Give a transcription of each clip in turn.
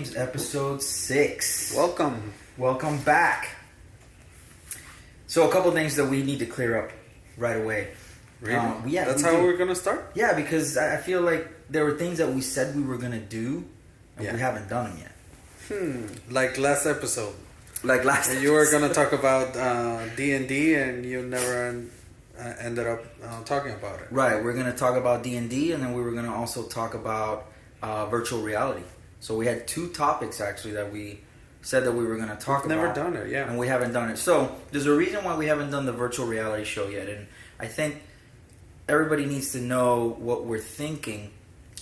Games, episode 6. Welcome back. So a couple things that we need to clear up right away. Really? That's how we're going to start? Yeah, because I feel like there were things that we said we were going to do, and we haven't done them yet. Like last episode. You were going to talk about D&D, and you never ended up talking about it. Right, we're going to talk about D&D, and then we were going to also talk about virtual reality. So we had 2 topics, actually, that we said that we were going to talk about. Never done it, yeah. And we haven't done it. So there's a reason why we haven't done the virtual reality show yet. And I think everybody needs to know what we're thinking,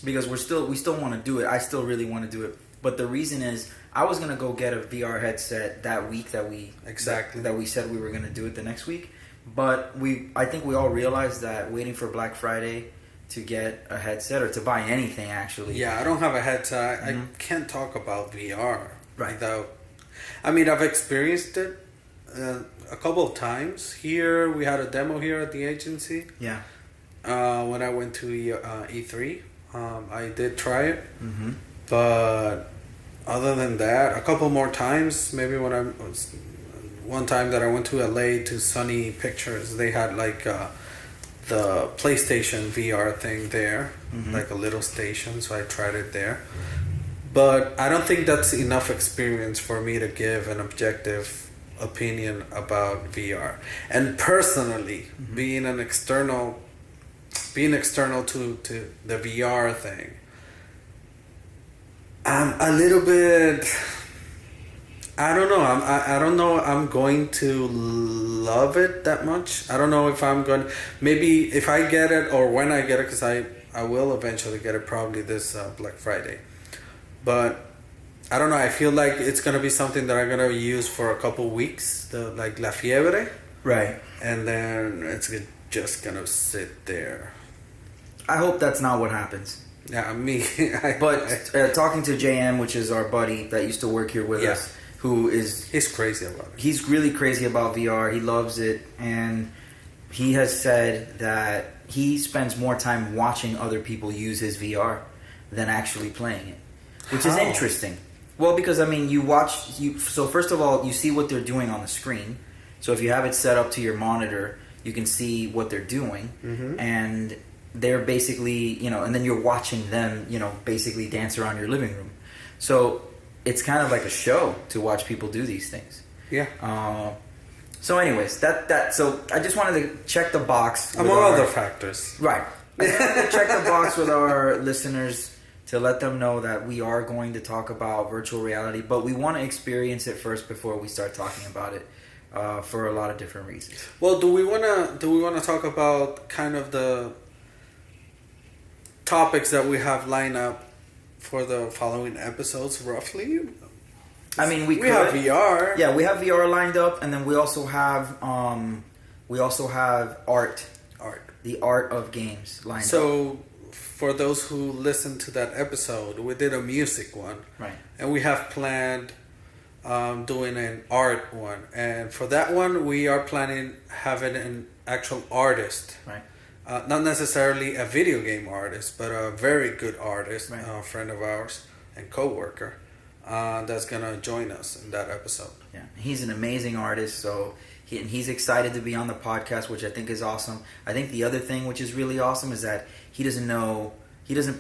because we still want to do it. I still really want to do it. But the reason is, I was going to go get a VR headset that week that we said we were going to do it the next week. But I think we all realized that waiting for Black Friday to get a headset, or to buy anything, actually. Yeah, I don't have a headset. I can't talk about VR. Right. I've experienced it a couple of times. Here, we had a demo here at the agency. Yeah. When I went to E3, I did try it. Mm-hmm. But other than that, a couple more times, maybe one time that I went to LA to Sony Pictures, they had the PlayStation VR thing there, like a little station, so I tried it there. But I don't think that's enough experience for me to give an objective opinion about VR. And personally, being external to the VR thing, I'm a little bit, I don't know. I don't know I'm going to love it that much. I don't know if I'm going. Maybe if I get it, or when I get it, because I will eventually get it, probably this Black Friday. But I don't know. I feel like it's gonna be something that I'm gonna use for a couple weeks, like La Fiebre. Right. And then it's just gonna sit there. I hope that's not what happens. Yeah, me. But talking to JM, which is our buddy that used to work here with us, he's crazy about it. He's really crazy about VR. He loves it, and he has said that he spends more time watching other people use his VR than actually playing it, which is interesting. Well, because so first of all, you see what they're doing on the screen. So if you have it set up to your monitor, you can see what they're doing, and they're basically, and then you're watching them, basically dance around your living room. So it's kind of like a show to watch people do these things. Yeah. So anyways, so I just wanted to check the box. Among other factors. Right. I just wanted to check the box with our listeners to let them know that we are going to talk about virtual reality, but we want to experience it first before we start talking about it, for a lot of different reasons. Well, do we want to talk about kind of the topics that we have lined up for the following episodes, roughly? We have VR. Yeah, we have VR lined up, and then we also have art, the art of games lined up. So, for those who listened to that episode, we did a music one, right? And we have planned doing an art one, and for that one, we are planning having an actual artist, right? Not necessarily a video game artist, but a very good artist, right. A friend of ours and coworker, that's gonna join us in that episode. Yeah, he's an amazing artist, so he's excited to be on the podcast, which I think is awesome. I think the other thing which is really awesome is that he doesn't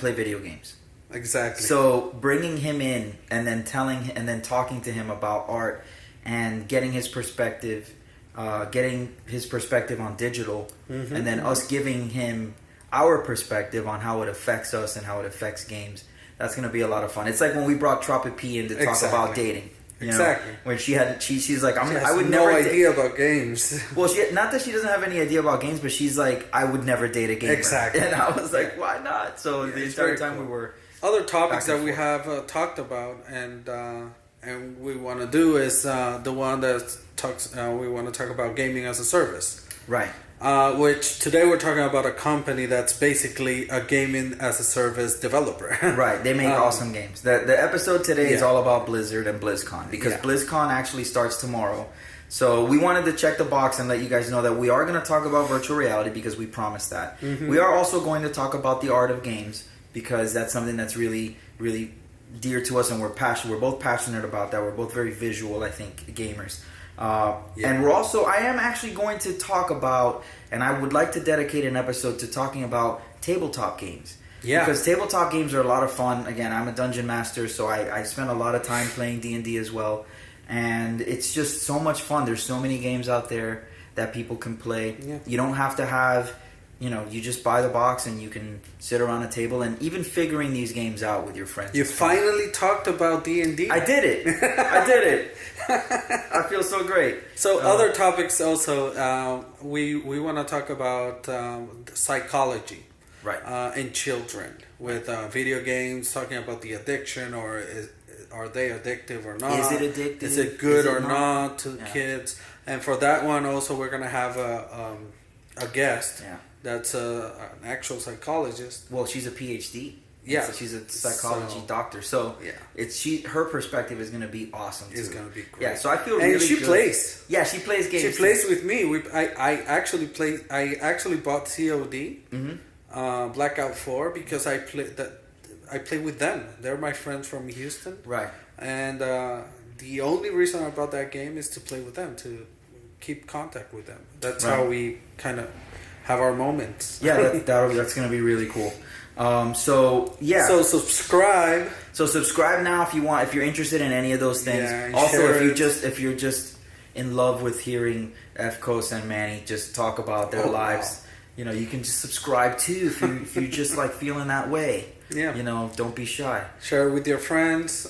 play video games. Exactly. So bringing him in and then talking to him about art and getting his perspective on digital, and then us giving him our perspective on how it affects us and how it affects games. That's going to be a lot of fun. It's like when we brought Tropic P in to talk about dating. Exactly. When she's like, I would never idea about games. Well, not that she doesn't have any idea about games, but she's like, I would never date a gamer. Exactly. And I was like, why not? So the entire time we were other topics that we have talked about and we want to do is the one that talks. We want to talk about gaming as a service, right? Which today we're talking about a company that's basically a gaming as a service developer. Right, they make awesome games. The episode today is all about Blizzard and BlizzCon, because BlizzCon actually starts tomorrow. So we wanted to check the box and let you guys know that we are going to talk about virtual reality, because we promised that. We are also going to talk about the art of games, because that's something that's really, really dear to us, and we're passionate. We're both passionate about that. We're both very visual, I think, gamers. And we're also, I am actually going to talk about, and I would like to dedicate an episode to talking about tabletop games. Yeah. Because tabletop games are a lot of fun. Again, I'm a dungeon master, so I spend a lot of time playing D&D as well. And it's just so much fun. There's so many games out there that people can play. Yeah. You don't have to have, you just buy the box and you can sit around a table, and even figuring these games out with your friends. You finally talked about D&D. I did it. I did it. I feel so great. So other topics also, we want to talk about psychology. Right. In children with video games, talking about the addiction, or are they addictive or not? Is it addictive? Is it good Is it or not to kids? And for that one also, we're going to have a guest that's an actual psychologist. Well, she's a PhD. Yeah. So she's a psychology doctor. So her perspective is going to be awesome too. It's going to be great. Yeah, so I feel really good. And she plays. Yeah, she plays games. She plays with me. I actually bought COD. Mm-hmm. Blackout 4 because I play with them. They're my friends from Houston. Right. And the only reason I bought that game is to play with them, to keep contact with them. That's how we kind of have our moments. Yeah, that's going to be really cool. So subscribe. So subscribe now if you want, if you're interested in any of those things. Yeah, also, if you're just in love with hearing Efkos and Manny just talk about their lives. Wow. You can just subscribe too if you just like feeling that way. Yeah. Don't be shy. Share it with your friends.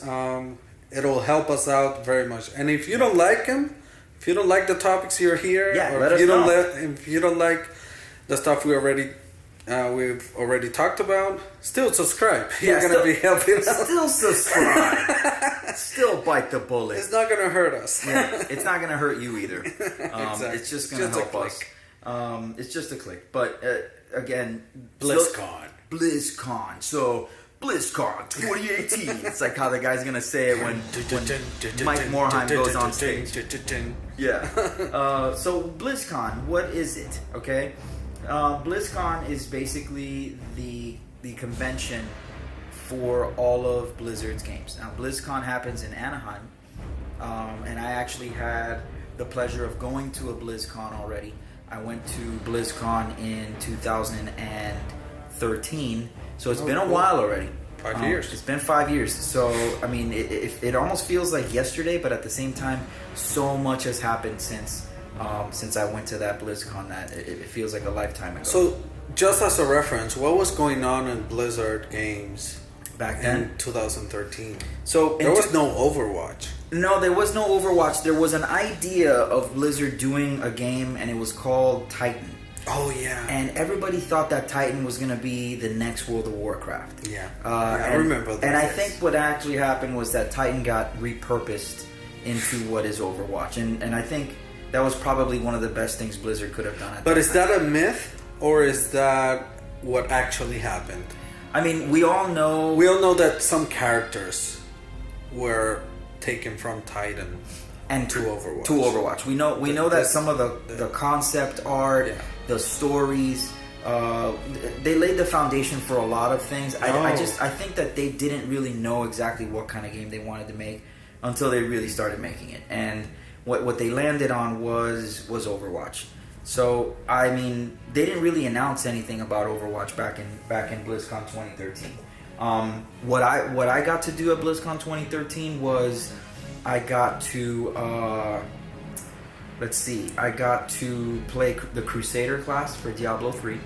It'll help us out very much. And if you don't like them, if you don't like the topics you're here, let us know. If you don't like the stuff we've already talked about, still subscribe. You're gonna be helping us. Still subscribe. Still bite the bullet. It's not gonna hurt us. Yeah, it's not gonna hurt you either. Exactly. It's just gonna help us. It's just a click. But again, BlizzCon. So BlizzCon 2018. It's like how the guy's gonna say it when Mike Morheim goes on stage. Yeah. So BlizzCon, what is it? Okay. BlizzCon is basically the convention for all of Blizzard's games. Now BlizzCon happens in Anaheim, and I actually had the pleasure of going to a BlizzCon already. I went to BlizzCon in 2013, so it's been a while already. 5 years. It's been 5 years. So, I mean, it almost feels like yesterday, but at the same time, so much has happened since I went to that BlizzCon that it feels like a lifetime ago. So, just as a reference, what was going on in Blizzard games back then? In 2013? So there was no Overwatch. No, there was no Overwatch. There was an idea of Blizzard doing a game, and it was called Titan. Oh, yeah. And everybody thought that Titan was going to be the next World of Warcraft. Yeah. I remember that. And I think what actually happened was that Titan got repurposed into what is Overwatch. And I think that was probably one of the best things Blizzard could have done. But is that a myth, or is that what actually happened? I mean, we all know that some characters were taken from Titan and to Overwatch. To Overwatch. We know that some of the concept art, the stories, they laid the foundation for a lot of things. I think that they didn't really know exactly what kind of game they wanted to make until they really started making it. And what they landed on was Overwatch. So I mean, they didn't really announce anything about Overwatch back in BlizzCon 2013. What I got to do at BlizzCon 2013 was I got to play the Crusader class for Diablo 3.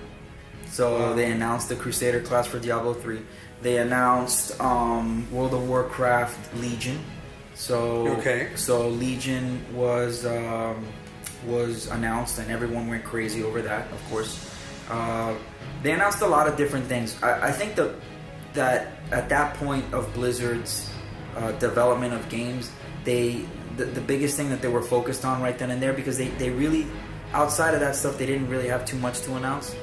So they announced the Crusader class for Diablo 3. They announced World of Warcraft Legion. So Legion was announced, and everyone went crazy over that. Of course, they announced a lot of different things. I think that at that point of Blizzard's development of games, the biggest thing that they were focused on right then and there, because they really, outside of that stuff, they didn't really have too much to announce,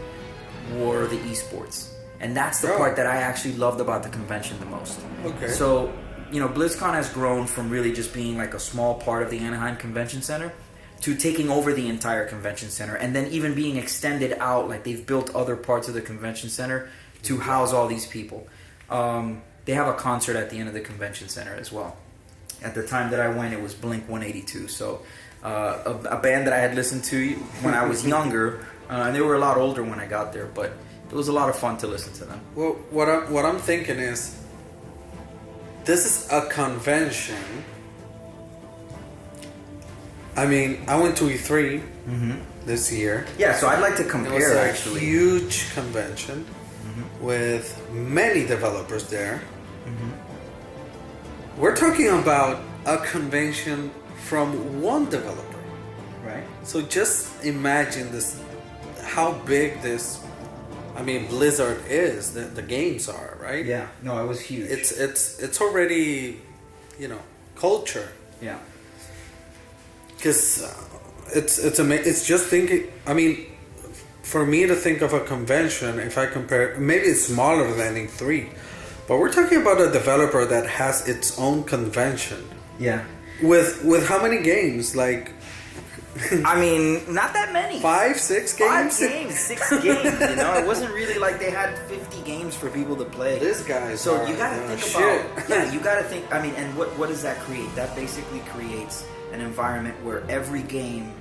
were the esports. And that's the part that I actually loved about the convention the most. Okay. So, BlizzCon has grown from really just being like a small part of the Anaheim Convention Center to taking over the entire convention center, and then even being extended out. Like, they've built other parts of the convention center to house all these people. they have a concert at the end of the convention center as well. At the time that I went, it was Blink 182. So a band that I had listened to when I was younger, and they were a lot older when I got there, but it was a lot of fun to listen to them. Well, what I'm thinking is, this is a convention. I mean, I went to E3 this year. Yeah, so I'd like to compare. It was a actually huge convention with many developers there. We're talking about a convention from one developer. Right. So just imagine this, how big this, I mean, Blizzard is, the games are, right? Yeah. No, it was huge. It's already, culture. Yeah. Because it's just thinking, I mean, for me to think of a convention, if I compare, maybe it's smaller than E3, but we're talking about a developer that has its own convention. Yeah. With how many games? Like, I mean, not that many. 5, 6 games? 5 games, 6 games. It wasn't really like they had 50 games for people to play. This guy. So you got to think about. Yeah, you got to think. I mean, and what does that create? That basically creates an environment where every game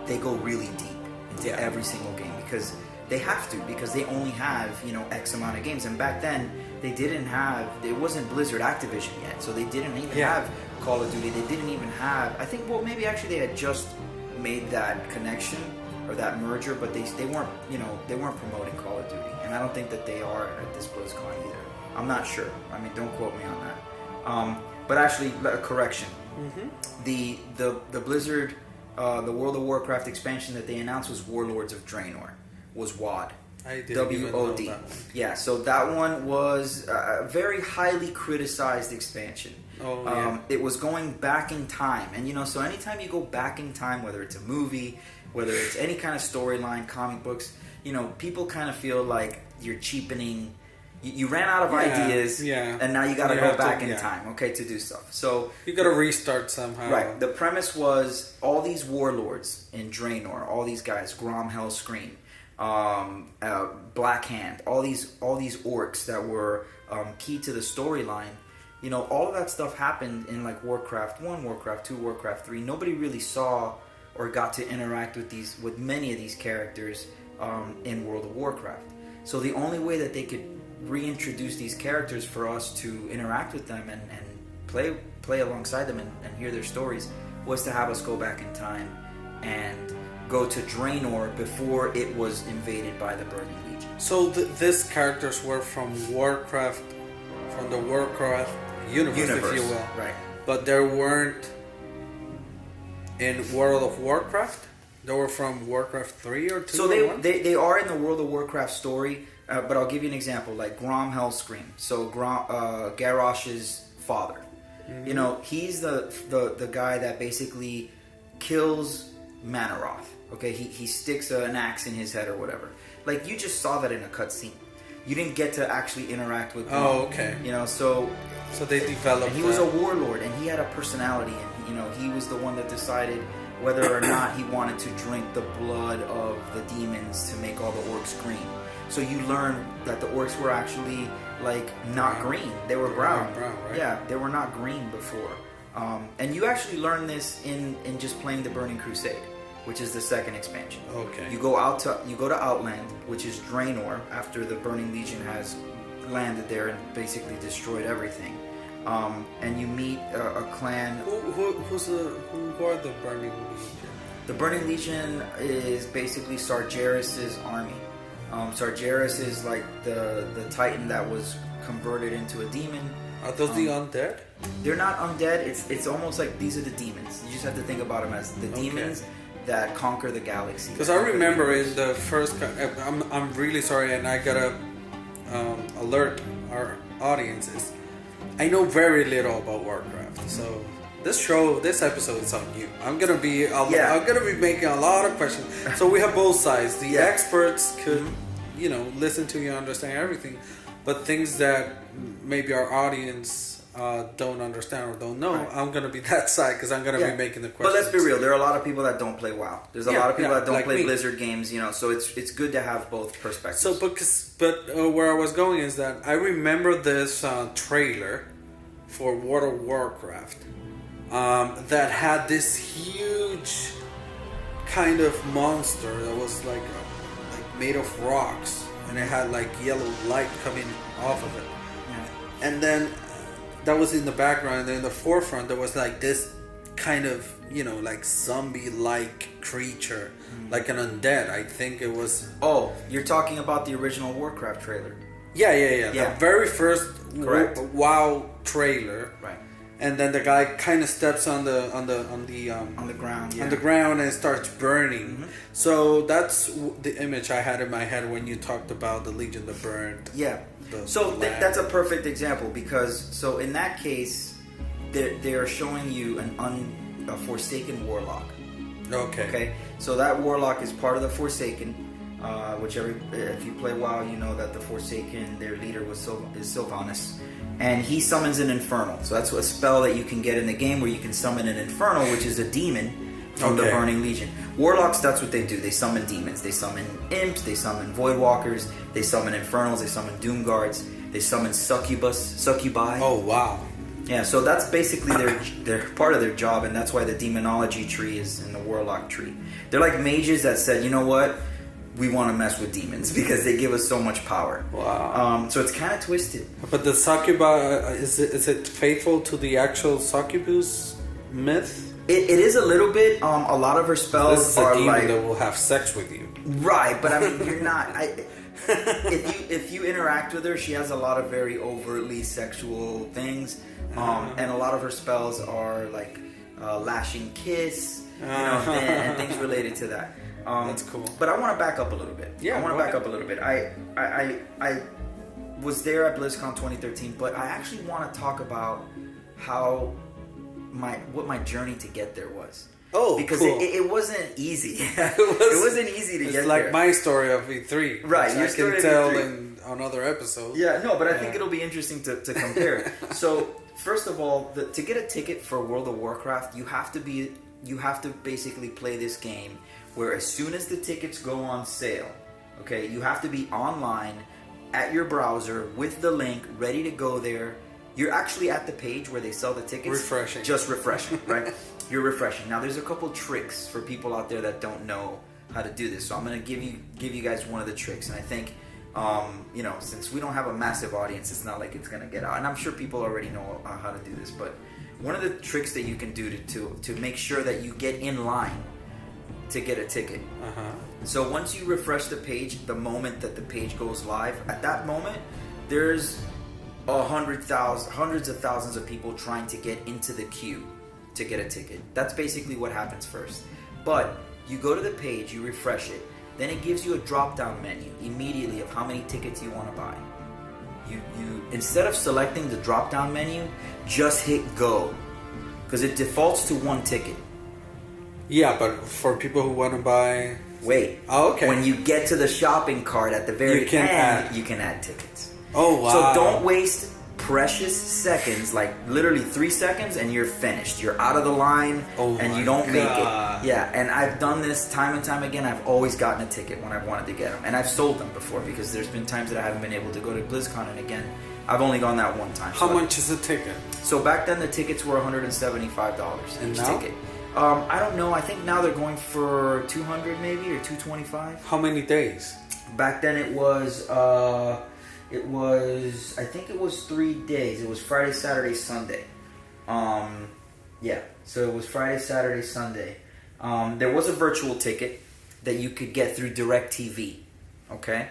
they go really deep into every single game because they have to, because they only have X amount of games. And back then they didn't have. It wasn't Blizzard Activision yet, so they didn't even have Call of Duty. They didn't even have. I think. Well, maybe actually they had just made that connection or that merger, but they weren't they weren't promoting Call of Duty, and I don't think that they are at this BlizzCon either. I'm not sure. I mean, don't quote me on that. But actually, a correction. The Blizzard, the World of Warcraft expansion that they announced was Warlords of Draenor, was WOD. I didn't even know that one. Yeah, so that one was a very highly criticized expansion. Oh, yeah. It was going back in time, and so anytime you go back in time, whether it's a movie, whether it's any kind of storyline, comic books, people kind of feel like you're cheapening. You ran out of ideas, and now you got to go back in time, to do stuff. So you got to restart somehow. Right. The premise was all these warlords in Draenor, all these guys, Grom, Hellscream, Black Hand, all these orcs that were key to the storyline. All of that stuff happened in like Warcraft 1, Warcraft 2, Warcraft 3. Nobody really saw or got to interact with many of these characters in World of Warcraft. So the only way that they could reintroduce these characters for us to interact with them and play alongside them and hear their stories was to have us go back in time and go to Draenor before it was invaded by the Burning Legion. So these characters were from Warcraft, from the Warcraft universe, if you will. Right. But they weren't in World of Warcraft? They were from Warcraft 3 or 2? So they are in the World of Warcraft story, but I'll give you an example, like Grom Hellscream. So Garrosh's father. He's the guy that basically kills Manoroth. Okay, he sticks an axe in his head or whatever. Like, you just saw that in a cutscene. You didn't get to actually interact with Grom. Oh, okay. So they developed. And he was a warlord, and he had a personality, and he was the one that decided whether or not he wanted to drink the blood of the demons to make all the orcs green. So you learn that the orcs were actually like not green; they were brown. Right? Yeah, they were not green before. And you actually learn this in just playing the Burning Crusade, which is the second expansion. Okay. You go to Outland, which is Draenor, after the Burning Legion has landed there and basically destroyed everything. And you meet a clan. Who are the Burning Legion? The Burning Legion is basically Sargeras' army. Sargeras is like the Titan that was converted into a demon. Are those the undead? They're not undead. It's almost like these are the demons. You just have to think about them as the demons that conquer the galaxy. Because I remember in the first, I'm really sorry, and I gotta alert our audiences. I know very little about Warcraft, so this episode is on you. I'm gonna be making a lot of questions. So we have both sides. The experts could, listen to you, understand everything, but things that maybe our audience don't understand or don't know, Right. I'm gonna be that side because I'm gonna be making the questions. But let's be real. There are a lot of people that don't play WoW. There's a lot of people that don't like play me. Blizzard games. So it's good to have both perspectives. So, but where I was going is that I remember this trailer for World of Warcraft that had this huge kind of monster that was like made of rocks, and it had like yellow light coming off of it. Yeah. And then that was in the background, and then in the forefront there was like this kind of, like zombie-like creature, like an undead. I think it was. Oh, you're talking about the original Warcraft trailer. Yeah. The very first WoW trailer. Right. And then the guy kind of steps on the ground. Yeah. on the ground and starts burning. Mm-hmm. So that's the image I had in my head when you talked about the Legion that burned. Yeah. So that's a perfect example, because in that case, they are showing you a Forsaken warlock. Okay. So that warlock is part of the Forsaken, which if you play WoW, you know that the Forsaken, their leader is Sylvanas, and he summons an Infernal. So that's a spell that you can get in the game where you can summon an Infernal, which is a demon from the Burning Legion. Warlocks, that's what they do. They summon demons. They summon imps. They summon Voidwalkers. They summon Infernals. They summon Doomguards. They summon Succubi. Oh wow! Yeah, so that's basically their part of their job, and that's why the demonology tree is in the Warlock tree. They're like mages that said, you know what, we want to mess with demons because they give us so much power. Wow! So it's kind of twisted. But the Succubi, is it faithful to the actual succubus myth? It is a little bit. A lot of her spells This is a are demon like that will have sex with you. right, but I mean you're not. If you interact with her, she has a lot of very overtly sexual things, and a lot of her spells are like lashing kiss, and things related to that. That's cool. But I want to back up a little bit. Yeah, I want to back up a little bit. I was there at BlizzCon 2013, but I actually want to talk about what my journey to get there was. Oh, because cool. it wasn't easy. It wasn't easy to get there. It's like my story of E3. Right, your I story can of tell E3. on other episodes. Yeah, no, but I think it'll be interesting to compare. So, first of all, to get a ticket for World of Warcraft, you have to basically play this game where as soon as the tickets go on sale, okay, you have to be online at your browser with the link ready to go there. You're actually at the page where they sell the tickets. Refreshing. Just refreshing, right? You're refreshing. Now, there's a couple tricks for people out there that don't know how to do this. So I'm going to give you guys one of the tricks. And I think, since we don't have a massive audience, it's not like it's going to get out. And I'm sure people already know how to do this. But one of the tricks that you can do to make sure that you get in line to get a ticket. So once you refresh the page, the moment that the page goes live, at that moment, there's hundreds of thousands of people trying to get into the queue to get a ticket. That's basically what happens first. But you go to the page, you refresh it, then it gives you a drop-down menu immediately of how many tickets you want to buy. You instead of selecting the drop-down menu, just hit go, because it defaults to one ticket. Yeah, but for people who want to buy... Wait. Oh, okay. When you get to the shopping cart at the very end, you can add tickets. Oh, wow. So don't waste precious seconds, like literally 3 seconds, and you're finished. You're out of the line, and you don't make it. Yeah, and I've done this time and time again. I've always gotten a ticket when I've wanted to get them. And I've sold them before, because there's been times that I haven't been able to go to BlizzCon, and again, I've only gone that one time. How much is a ticket? So back then, the tickets were $175 and each now? ticket. I don't know. I think now they're going for $200 maybe, or $225. How many days? Back then it was I think it was 3 days. It was Friday, Saturday, Sunday. Yeah. So it was Friday, Saturday, Sunday. There was a virtual ticket that you could get through DirecTV. Okay?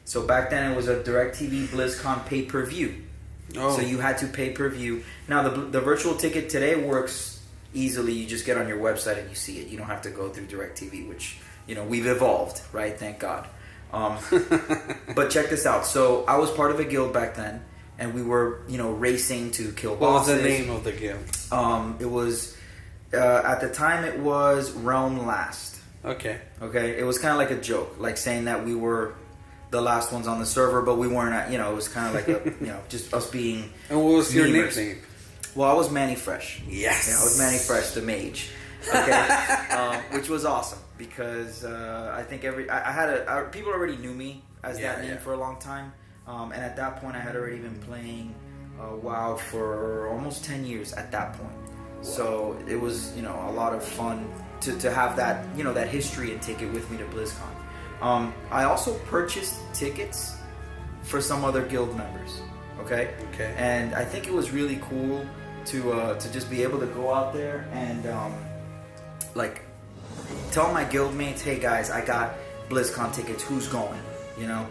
So back then it was a DirecTV BlizzCon pay-per-view. Oh. So you had to pay-per-view. Now the virtual ticket today works easily. You just get on your website and you see it. You don't have to go through DirecTV, which, we've evolved, right? Thank God. But check this out. So I was part of a guild back then, and we were, racing to kill bosses. What was the name of the guild? It was, at the time it was Realm Last. Okay. It was kind of like a joke, like saying that we were the last ones on the server, but we weren't. It was kind of like a, just us being. And what was your memers. nickname? Well, I was Manny Fresh. Yes. Yeah, I was Manny Fresh, the mage. Okay, which was awesome because I think people already knew me as that name for a long time, and at that point I had already been playing WoW for almost 10 years at that point. Wow. So it was a lot of fun to have that that history and take it with me to BlizzCon. I also purchased tickets for some other guild members. Okay. And I think it was really cool to just be able to go out there and like tell my guild mates, hey guys, I got BlizzCon tickets. Who's going?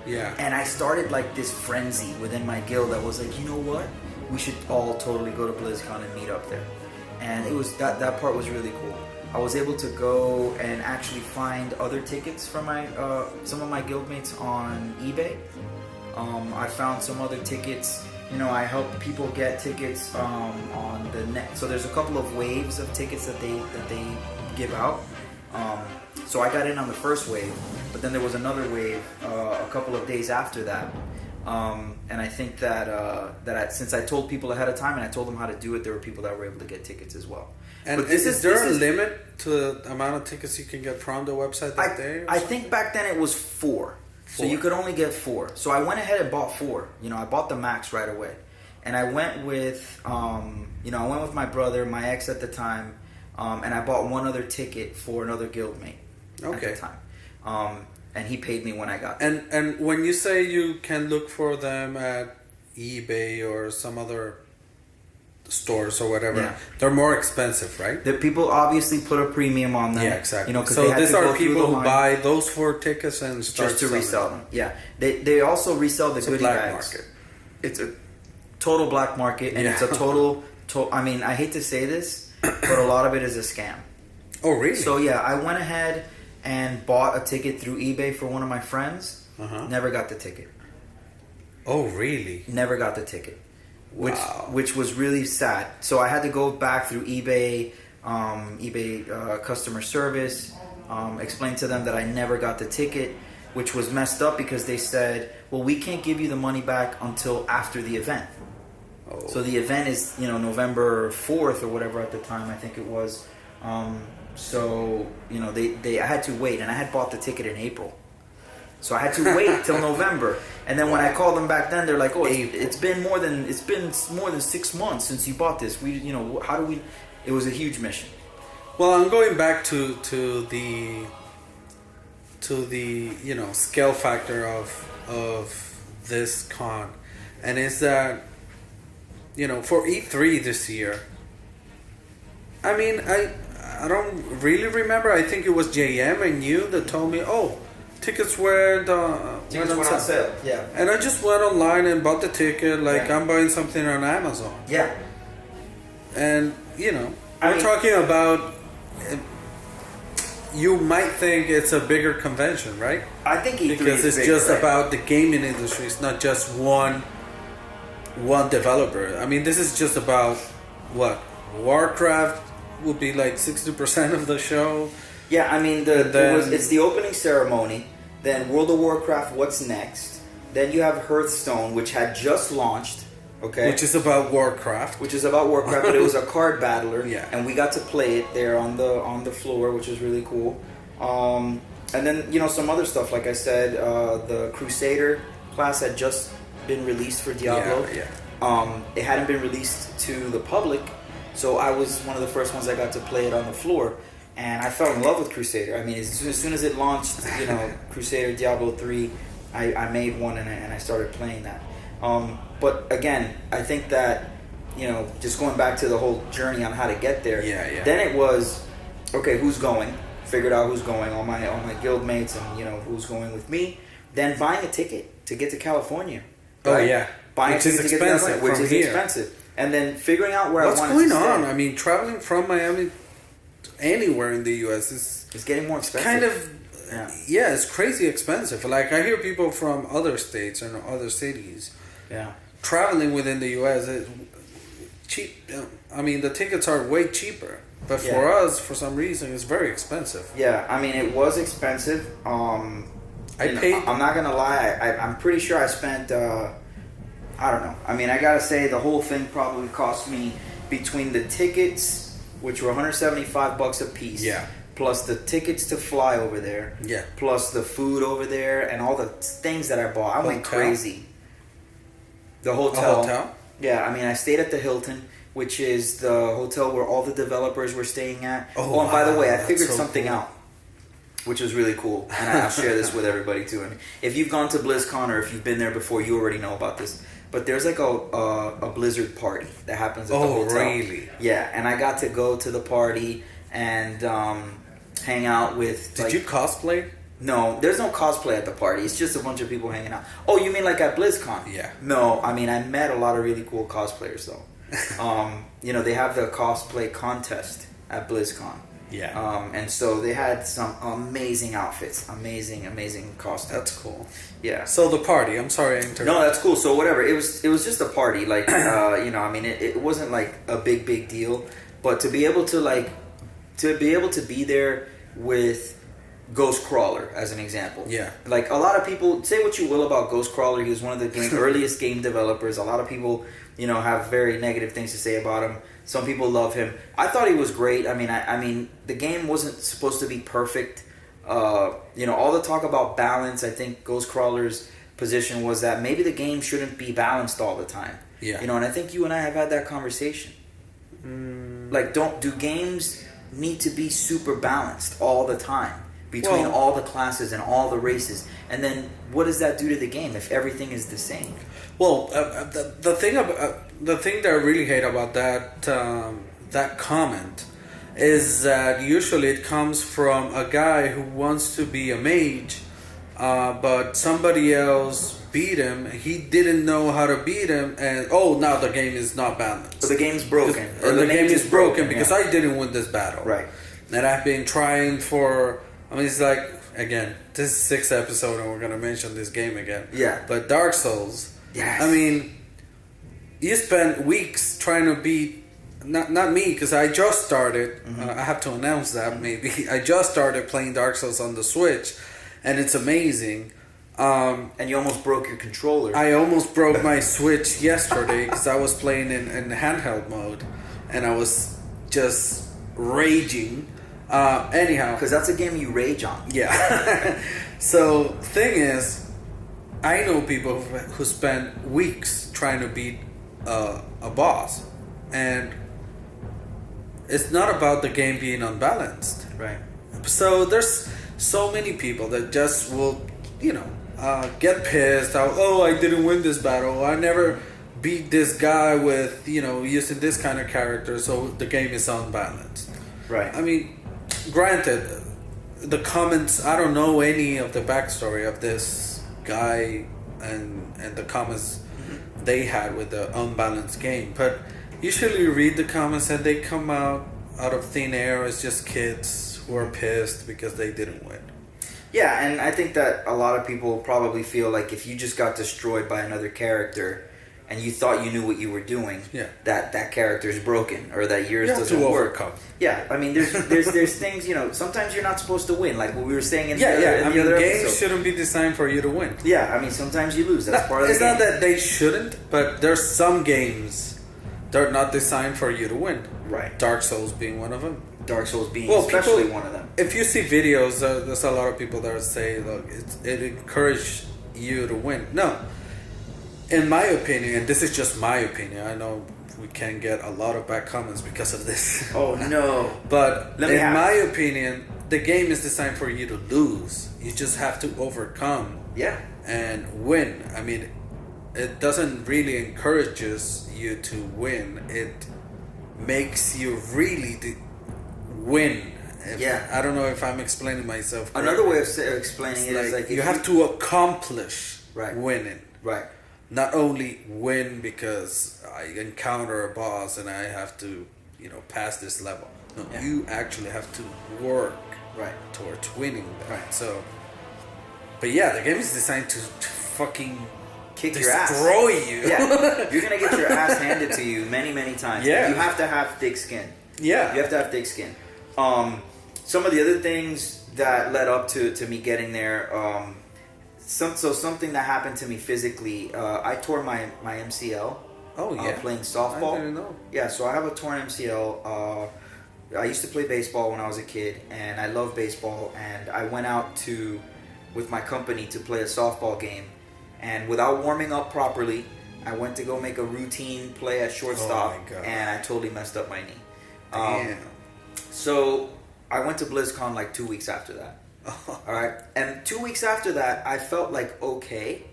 Yeah. And I started like this frenzy within my guild that was like, you know what? We should all totally go to BlizzCon and meet up there. And it was that part was really cool. I was able to go and actually find other tickets from my some of my guildmates on eBay. I found some other tickets. I help people get tickets on the net. So there's a couple of waves of tickets that they give out. So I got in on the first wave, but then there was another wave a couple of days after that. And I think that since I told people ahead of time and I told them how to do it, there were people that were able to get tickets as well. And but is there a limit to the amount of tickets you can get from the website that day? I think back then it was 4. So you could only get 4. So I went ahead and bought 4. I bought the max right away. And I went with, I went with my brother, my ex at the time, and I bought one other ticket for another guildmate at the time. And he paid me when I got there. And when you say you can look for them at eBay or some other stores or whatever, they're more expensive, right? The people obviously put a premium on them. Yeah, exactly. So these are people who buy those 4 tickets and start just to resell them. Yeah, they also resell the goodie bags. Market. It's a total black market, and it's a total. I mean, I hate to say this, but a lot of it is a scam. Oh, really? So yeah, I went ahead and bought a ticket through eBay for one of my friends. Never got the ticket. Oh, really? Never got the ticket. Which was really sad. So I had to go back through eBay, customer service, explain to them that I never got the ticket, which was messed up because they said, well, we can't give you the money back until after the event. Oh. So the event is, November 4th or whatever at the time, I think it was. So, I had to wait, and I had bought the ticket in April. So I had to wait till November, and then when I called them back then, they're like, "Oh, it's been more than 6 months since you bought this. How do we?" It was a huge mission. Well, I'm going back to the scale factor of this con, and is that for E3 this year. I mean, I don't really remember. I think it was JM and you that told me, "Oh, tickets went on sale." Yeah. And I just went online and bought the ticket like I'm buying something on Amazon. Yeah. And, we're talking about... You might think it's a bigger convention, right? I think E3 because it's bigger, just about the gaming industry. It's not just one developer. I mean, this is just about, what? Warcraft would be like 60% of the show. Yeah, I mean, it's the opening ceremony, then World of Warcraft, what's next? Then you have Hearthstone, which had just launched, okay? Which is about Warcraft. But it was a card battler, yeah. And we got to play it there on the floor, which was really cool. And then, some other stuff, like I said, the Crusader class had just been released for Diablo. Yeah. It hadn't been released to the public, so I was one of the first ones that got to play it on the floor. And I fell in love with Crusader. I mean, as soon as it launched, Crusader Diablo 3, I made one and I started playing that. But again, I think that, just going back to the whole journey on how to get there. Yeah. Then it was, okay, who's going? Figured out who's going, all my guild mates, and who's going with me. Then buying a ticket to get to California. Right? Oh yeah, buying which is expensive. Which is expensive. And then figuring out where what's I wanted to stay. What's going on? I mean, traveling from Miami anywhere in the U.S. It's getting more expensive. Kind of, yeah, it's crazy expensive. Like I hear people from other states and other cities, traveling within the U.S. is cheap. I mean, the tickets are way cheaper, but for us, for some reason, it's very expensive. Yeah, I mean, it was expensive. I paid. I'm not gonna lie. I'm pretty sure I spent. I don't know. I mean, I gotta say the whole thing probably cost me between the tickets, which were $175 a piece, Yeah. plus the tickets to fly over there, Yeah. plus the food over there, and all the things that I bought, I went crazy. The hotel. A hotel? Yeah, I mean, I stayed at the Hilton, which is the hotel where all the developers were staying at. Oh, and by the way, I that's figured so something cool. out, which was really cool, and I'll share this with everybody too. And if you've gone to BlizzCon or if you've been there before, you already know about this. But there's like a Blizzard party that happens at the hotel. Oh, really? Yeah, and I got to go to the party and hang out with. Did you cosplay? No, there's no cosplay at the party. It's just a bunch of people hanging out. Oh, you mean like at BlizzCon? Yeah. No, I mean I met a lot of really cool cosplayers though. They have the cosplay contest at BlizzCon. Yeah. And so they had some amazing outfits, amazing costumes. That's cool. Yeah. So the party. I'm sorry I interrupted. No, that's cool. So whatever. It was just a party. Like I mean, it wasn't like a big deal, but to be able to be there with Ghost Crawler as an example. Yeah. Like a lot of people say what you will about Ghost Crawler. He was one of the earliest game developers. A lot of people, have very negative things to say about him. Some people love him. I thought he was great. I mean, the game wasn't supposed to be perfect. All the talk about balance, I think Ghost Crawler's position was that maybe the game shouldn't be balanced all the time. Yeah. And I think you and I have had that conversation. Like, do games need to be super balanced all the time between all the classes and all the races? And then what does that do to the game if everything is the same? Well, the thing that I really hate about that comment is that usually it comes from a guy who wants to be a mage, but somebody else beat him. He didn't know how to beat him, and now the game is not balanced. So the game's broken. Or the game is broken because yeah. I didn't win this battle. Right. And I've been trying for. I mean, it's like again, this is 6th episode, and we're gonna mention this game again. Yeah. But Dark Souls. Yes. I mean, you spent weeks trying to beat. Not me, because I just started. Mm-hmm. I have to announce that maybe. I just started playing Dark Souls on the Switch, and it's amazing. And you almost broke your controller. I almost broke my Switch yesterday because I was playing in handheld mode, and I was just raging. Anyhow, because that's a game you rage on. yeah. So thing is, I know people who spend weeks trying to beat a boss, and it's not about the game being unbalanced. Right. So there's so many people that just will, get pissed out. Oh, I didn't win this battle. I never beat this guy with, using this kind of character, so the game is unbalanced. Right. I mean, granted, the comments, I don't know any of the backstory of this guy and the comments they had with the unbalanced game, but usually you read the comments and they come out of thin air as just kids who are pissed because they didn't win. Yeah, and I think that a lot of people probably feel like if you just got destroyed by another character and you thought you knew what you were doing, Yeah. that character is broken or that yours You have doesn't to work. overcome. Yeah, I mean, there's things, sometimes you're not supposed to win, like what we were saying in the I mean, other games episode. shouldn't be designed for you to win. Yeah, I mean, sometimes you lose. That's part of the It's game. not that they shouldn't, but there's some games that are not designed for you to win. Right. Dark Souls being one of them. Dark Souls being especially one of them. If you see videos, there's a lot of people that say, look, it encourages you to win. No. In my opinion, and this is just my opinion, I know we can get a lot of bad comments because of this. Oh, no. But in my opinion, the game is designed for you to lose. You just have to overcome and win. I mean, it doesn't really encourages you to win. It makes you really win. I don't know if I'm explaining myself correctly. Another way of explaining it is like you have to accomplish winning. Right. Not only win because I encounter a boss and I have to, pass this level. No, you actually have to work towards winning that. Right. So, but yeah, the game is designed to fucking kick your ass, destroy you. Yeah, you're gonna get your ass handed to you many times. Yeah, you have to have thick skin. Yeah, you have to have thick skin. Some of the other things that led up to me getting there. Something that happened to me physically. I tore my MCL Oh yeah. Playing softball. I didn't know. Yeah, so I have a torn MCL. I used to play baseball when I was a kid, and I love baseball. And I went out with my company to play a softball game, and without warming up properly, I went to go make a routine play at shortstop, and I totally messed up my knee. Damn. So I went to BlizzCon like 2 weeks after that. All right, and 2 weeks after that, I felt like okay,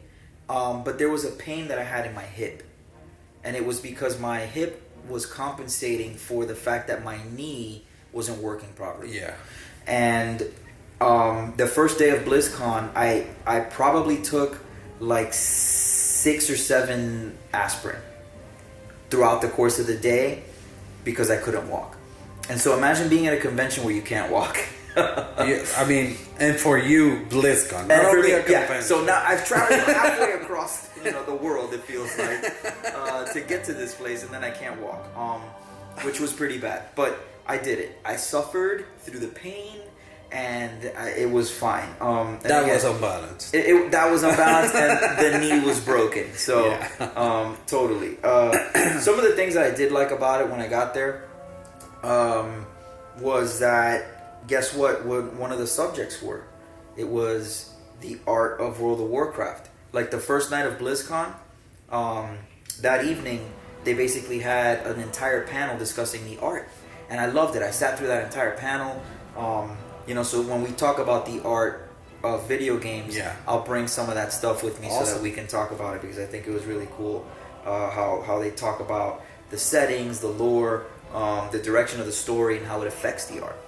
but there was a pain that I had in my hip, and it was because my hip was compensating for the fact that my knee wasn't working properly. Yeah. And the first day of BlizzCon, I probably took like 6 or 7 aspirin throughout the course of the day because I couldn't walk. And so imagine being at a convention where you can't walk. Yeah, I mean, and for you, BlizzCon. Not And for only me, a convention. so now I've traveled halfway across the world, it feels like, to get to this place, and then I can't walk, which was pretty bad. But I did it. I suffered through the pain, and it was fine. That was unbalanced. That was unbalanced, and the knee was broken. So, Yeah. totally. Some of the things that I did like about it when I got there was that, guess what one of the subjects were? It was the art of World of Warcraft. Like the first night of BlizzCon, that evening, they basically had an entire panel discussing the art. And I loved it. I sat through that entire panel. So when we talk about the art of video games, I'll bring some of that stuff with me so that we can talk about it, because I think it was really cool how they talk about the settings, the lore, the direction of the story, and how it affects the art.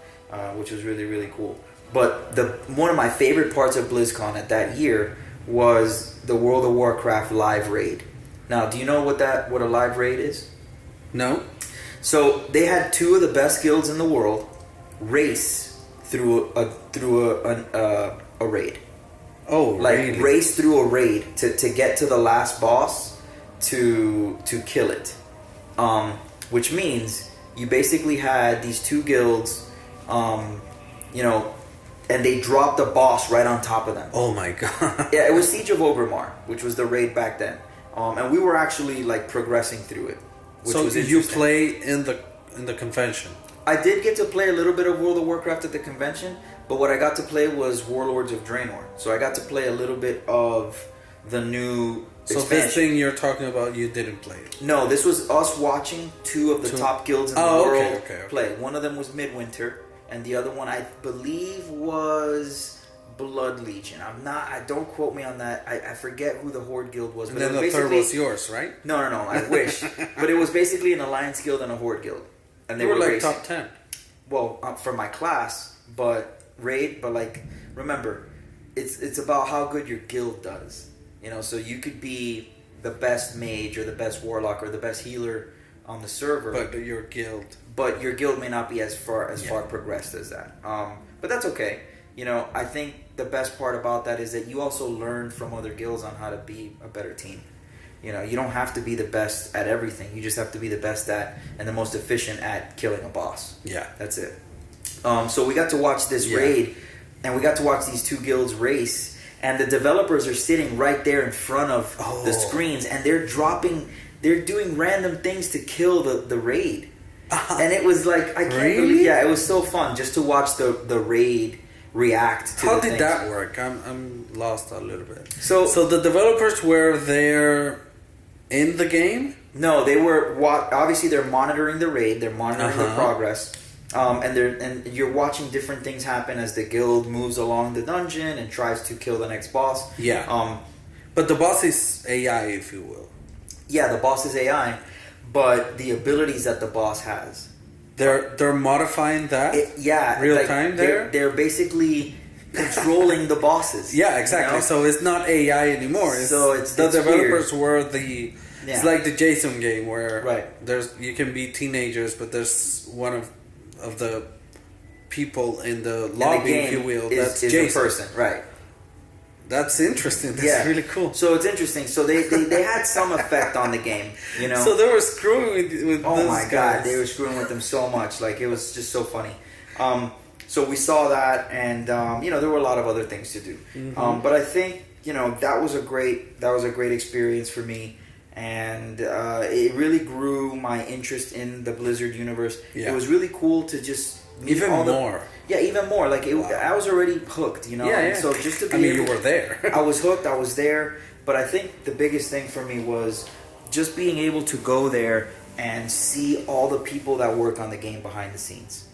Which was really, really cool. But one of my favorite parts of BlizzCon at that year was the World of Warcraft live raid. Now, do you know what a live raid is? No. So they had 2 of the best guilds in the world race through a raid. Oh, like really? Race through a raid to get to the last boss to kill it. Which means you basically had these 2 guilds. And they dropped the boss right on top of them. Oh my god. Yeah, it was Siege of Orgrimmar, which was the raid back then. And we were actually like progressing through it. Which so was you play in the convention? I did get to play a little bit of World of Warcraft at the convention, but what I got to play was Warlords of Draenor. So I got to play a little bit of the new So this thing you're talking about, you didn't play it? No, this was us watching 2 of the top guilds in the world play. One of them was Midwinter, and the other one I believe was Blood Legion. Don't quote me on that. I forget who the Horde guild was. And then the third was yours, right? No, I wish. But it was basically an Alliance guild and a Horde guild. And they were like racing. top 10. Well, for my class, but like, remember, it's about how good your guild does. So you could be the best mage or the best warlock or the best healer on the server, but your guild may not be as far progressed as that. But that's okay. I think the best part about that is that you also learn from other guilds on how to be a better team. You don't have to be the best at everything. You just have to be the best at and the most efficient at killing a boss. Yeah, that's it. So we got to watch this raid, and we got to watch these 2 guilds race. And the developers are sitting right there in front of the screens, and they're doing random things to kill the raid. And it was like, I can't believe, it was so fun just to watch the raid react to How did that work? I'm lost a little bit. So the developers were there in the game? No, they were, obviously they're monitoring the raid, they're monitoring the progress. And you're watching different things happen as the guild moves along the dungeon and tries to kill the next boss. Yeah. But the boss is AI, if you will. Yeah, the boss is AI, but the abilities that the boss has, they're modifying that. Real time. They're basically controlling the bosses. Yeah, exactly. So it's not AI anymore. It's the developers were the. Yeah. It's like the Jason game where you can be teenagers, but there's one of the people in the lobby, if you will, that's Jason. A person, right? That's interesting. That's really cool. So it's interesting. So they had some effect on the game, So they were screwing with oh my god, they were screwing with them so much. Like, it was just so funny. So we saw that, and there were a lot of other things to do. But I think that was a great experience for me. and it really grew my interest in the Blizzard universe. Yeah. It was really cool to just meet Even all more. even more. Like I was already hooked, you know. Yeah, And yeah. so just to be, you were there. I was hooked. I was there. But I think the biggest thing for me was just being able to go there and see all the people that work on the game behind the scenes.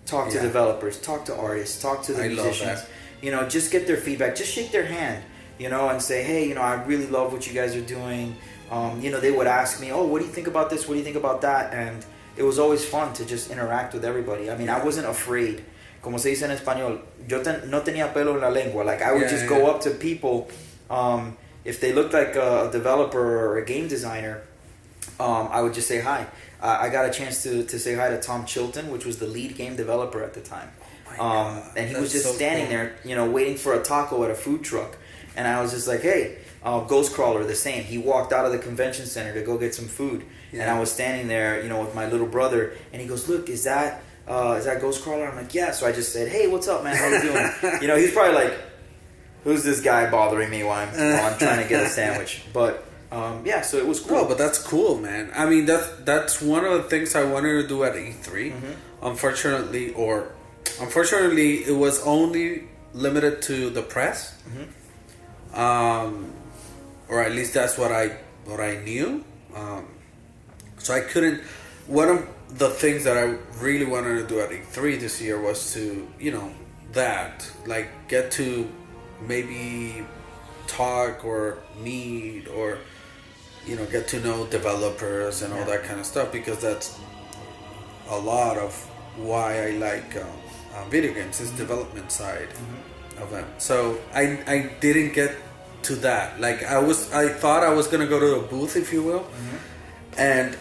Talk to developers, talk to artists, talk to the musicians. You know, just get their feedback. Just shake their hand, you know, and say, hey, you know, I really love what you guys are doing. You know, they would ask me, oh, what do you think about this? What do you think about that? And it was always fun to just interact with everybody. I mean, I wasn't afraid. Como se dice en español, no tenía pelo en la lengua. Like, I would just go up to people. If they looked like a developer or a game designer, I would just say hi. I got a chance to say hi to Tom Chilton, which was the lead game developer at the time. And he was just standing there, you know, waiting for a taco at a food truck. And I was just like, hey, Ghostcrawler, the same. He walked out of the convention center to go get some food. Yeah. And I was standing there, you know, with my little brother. And he goes, look, is that Ghostcrawler? I'm like, yeah. So I just said, hey, what's up, man? How you doing? You know, he's probably like, who's this guy bothering me while I'm trying to get a sandwich? But yeah, so it was cool. No, but that's cool, man. I mean, that's one of the things I wanted to do at E3. Mm-hmm. Unfortunately, it was only limited to the press. Mm-hmm. Or at least that's what I knew. So I couldn't. One of the things that I really wanted to do at E3 this year was to, you know, like get to maybe talk or meet or, you know, get to know developers and all that kind of stuff, because that's a lot of why I like video games, is development side of them. So I didn't get to that. Like I thought I was gonna go to a booth, if you will, and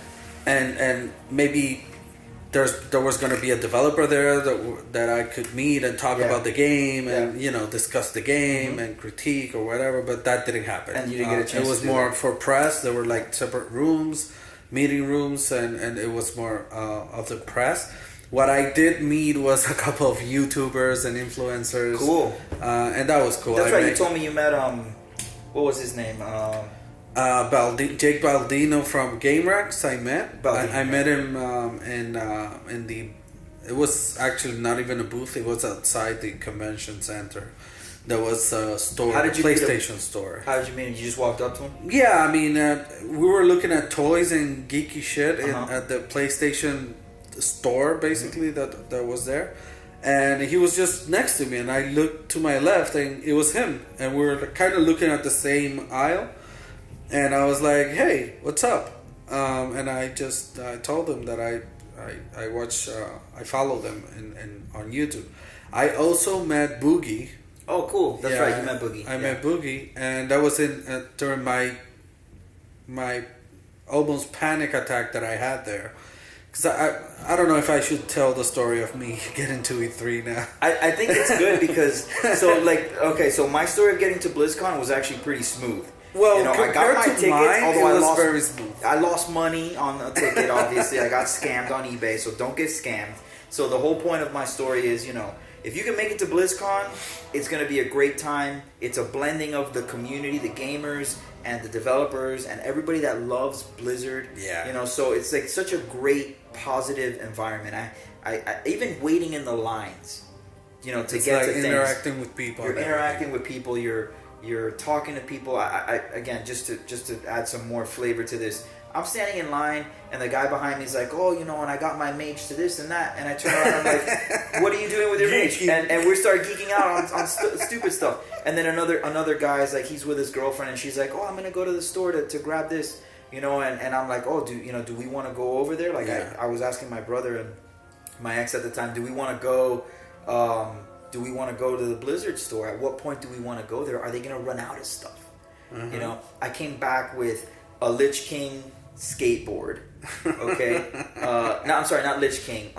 maybe there was going to be a developer there that I could meet and talk about the game and, you know, discuss the game and critique or whatever, but that didn't happen. And you didn't get a chance. It was more for press. There were like separate rooms, meeting rooms, and it was more of the press. What I did meet was a couple of YouTubers and influencers. Cool. And that was cool. That's right. You told me you met what was his name? Jake Baldino from GameRex. I met. I met him in the. It was actually not even a booth. It was outside the convention center. There was a store, PlayStation store. How did you meet him? You just walked up to him? Yeah, I mean, we were looking at toys and geeky shit at the PlayStation store, basically, that was there. And he was just next to me, and I looked to my left, and it was him. And we were kind of looking at the same aisle. And I was like, hey, what's up? And I told them that I watch, I follow them on YouTube. I also met Boogie. Oh, cool. That's right. You met Boogie. I met Boogie. And that was during my almost panic attack that I had there. Because I don't know if I should tell the story of me getting to E3 now. I think it's good because, so my story of getting to BlizzCon was actually pretty smooth. Well, you know, I got my ticket, although it was very smooth. I lost money on the ticket, obviously. I got scammed on eBay, so don't get scammed. So the whole point of my story is, you know, if you can make it to BlizzCon, it's going to be a great time. It's a blending of the community, the gamers, and the developers, and everybody that loves Blizzard. Yeah. You know, so it's like such a great, positive environment. I even waiting in the lines, you know, to get to things. Interacting with people. You're interacting with people. You're talking to people. I again, just to add some more flavor to this, I'm standing in line, and the guy behind me is like, oh, you know, and I got my mage to this and that, and I turn around and I'm like, what are you doing with your mage? And we start geeking out on stupid stuff. And then another guy's like, he's with his girlfriend, and she's like, oh, I'm gonna go to the store to grab this, you know, and I'm like, oh, do we want to go over there? Like, I was asking my brother and my ex at the time, do we want to go? Do we want to go to the Blizzard store? At what point do we want to go there? Are they going to run out of stuff? Mm-hmm. You know, I came back with a Lich King skateboard. Okay, no, I'm sorry, not Lich King.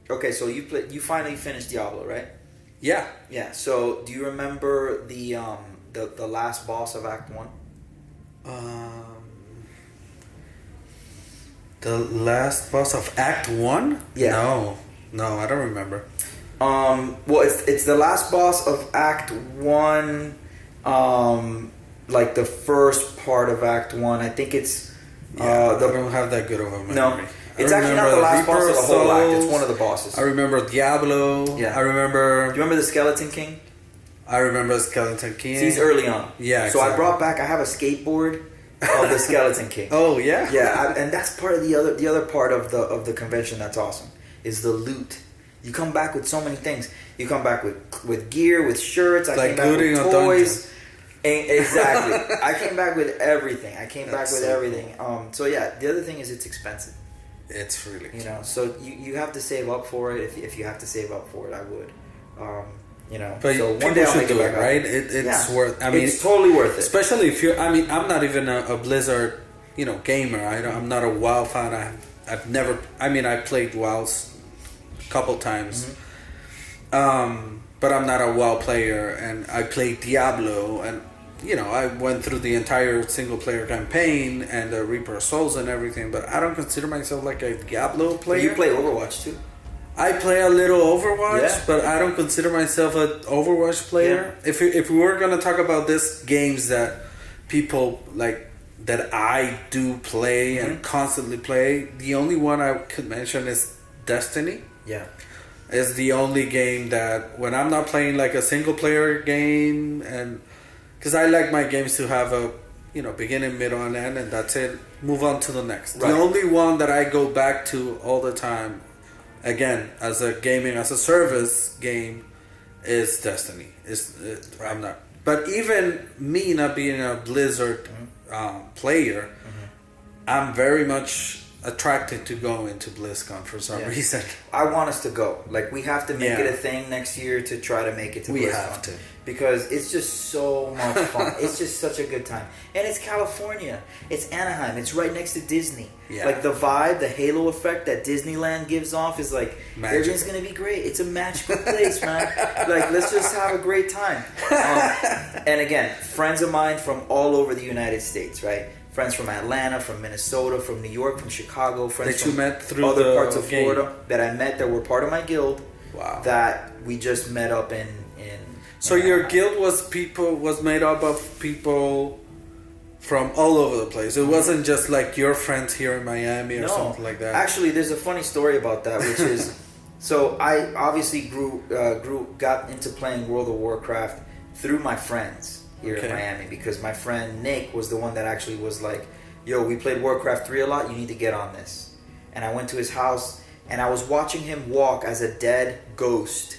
Okay, so you finally finished Diablo, right? Yeah. Yeah. So do you remember the last boss of Act 1? The last boss of Act 1? Yeah. No, I don't remember. Well, it's the last boss of Act 1. like the first part of Act 1. I think it's I don't have that good of a memory. No, it's actually not the last boss of the whole act. It's one of the bosses. I remember Diablo. Yeah. I remember. Do you remember the Skeleton King? I remember Skeleton King. He's early on. Yeah. So I brought back. I have a skateboard of the Skeleton King. Oh yeah. Yeah, and that's part of the other part of the convention. That's awesome. Is the loot. You come back with so many things. You come back with gear, with shirts. I came back with toys. Exactly. I came back with everything. So yeah, the other thing is it's expensive. It's really so you have to save up for it. If you have to save up for it, I would. But so one day I'll should do it, right? It's worth. I mean, it's totally worth it. Especially if you're. I mean, I'm not even a Blizzard, gamer. I'm not a WoW fan. I've never. I mean, I played WoW a couple times. Mm-hmm. But I'm not a WoW player, and I played Diablo, and I went through the entire single player campaign and the Reaper of Souls and everything. But I don't consider myself like a Diablo player. But you play Overwatch too. I play a little Overwatch, but Yeah. I don't consider myself an Overwatch player. Yeah. If we were gonna talk about this games that people like that I do play and constantly play, the only one I could mention is Destiny. Yeah. Is the only game that when I'm not playing like a single player game, and because I like my games to have a beginning, middle, and end, and that's it. Move on to the next. Right. The only one that I go back to all the time, again as a gaming as a service game, is Destiny. I'm not, but even me not being a Blizzard player, I'm very much attracted to go into BlizzCon for some reason. I want us to go. Like, we have to make it a thing next year to try to make it to BlizzCon. We have to. Because it's just so much fun. It's just such a good time. And it's California. It's Anaheim. It's right next to Disney. Yeah. Like, the vibe, the halo effect that Disneyland gives off is like, everything's going to be great. It's a magical place, man. Like, let's just have a great time. And again, friends of mine from all over the United States, right? Friends from Atlanta, from Minnesota, from New York, from Chicago, friends that you from met through other the parts of game. Florida that I met that were part of my guild. Wow. That we just met up in So your guild was made up of people from all over the place. It wasn't just like your friends here in Miami or something like that. Actually, there's a funny story about that, which is, so I obviously got into playing World of Warcraft through my friends here in Miami, because my friend Nick was the one that actually was like, yo, we played Warcraft 3 a lot, you need to get on this. And I went to his house, and I was watching him walk as a dead ghost,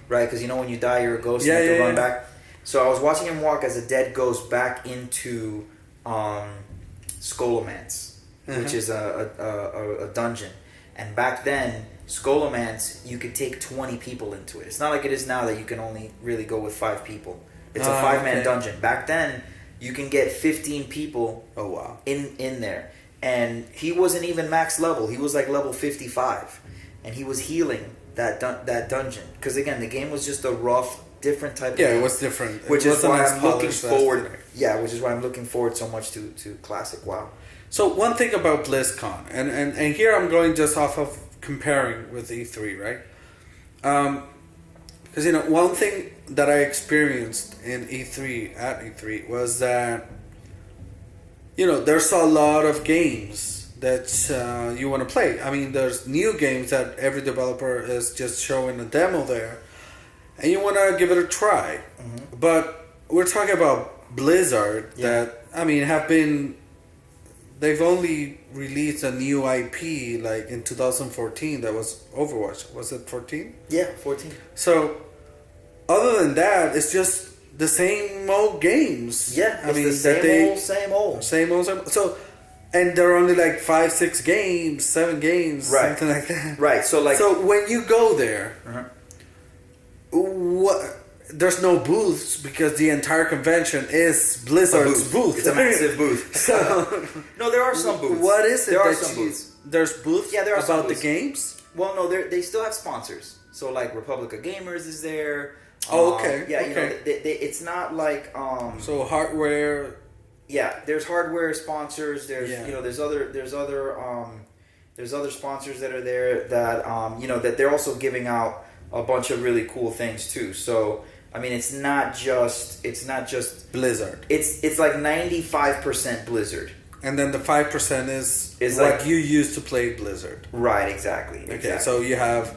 right? Because when you die, you're a ghost, and you have to run back. So I was watching him walk as a dead ghost back into Scholomance, which is a dungeon. And back then, Scholomance, you could take 20 people into it. It's not like it is now that you can only really go with 5 people. It's a 5-man dungeon. Back then, you can get 15 people in there. And he wasn't even max level. He was like level 55. And he was healing that dungeon. Because again, the game was just a rough, different type of game. It was different. Which is why I'm looking forward. Yeah, which is why I'm looking forward so much to classic WoW. So one thing about BlizzCon, and here I'm going just off of comparing with E3, right? Because one thing that I experienced in at E3 was that there's a lot of games that you want to play. I mean, there's new games that every developer is just showing a demo there, and you want to give it a try. Mm-hmm. But we're talking about Blizzard that they've only released a new IP like in 2014 that was Overwatch. Was it 14? Yeah, 14. So, other than that, it's just the same old games. Yeah, the same old. So, and there are only like 5, 6 games, 7 games, something like that. Right. So when you go there, there's no booths because the entire convention is Blizzard's booth. It's a massive booth. So no, there are some booths. What is it? There are some booths. There's booths. Yeah, there are about some the games. Well, no, they still have sponsors. So like Republic of Gamers is there. Oh, okay. Yeah, it's not like So hardware. Yeah, there's hardware sponsors. There's there's other sponsors that are there that that they're also giving out a bunch of really cool things too. So I mean, it's not just Blizzard. It's like 95% Blizzard. And then the 5% is what like, you use to play Blizzard. Right, exactly. Okay, so you have,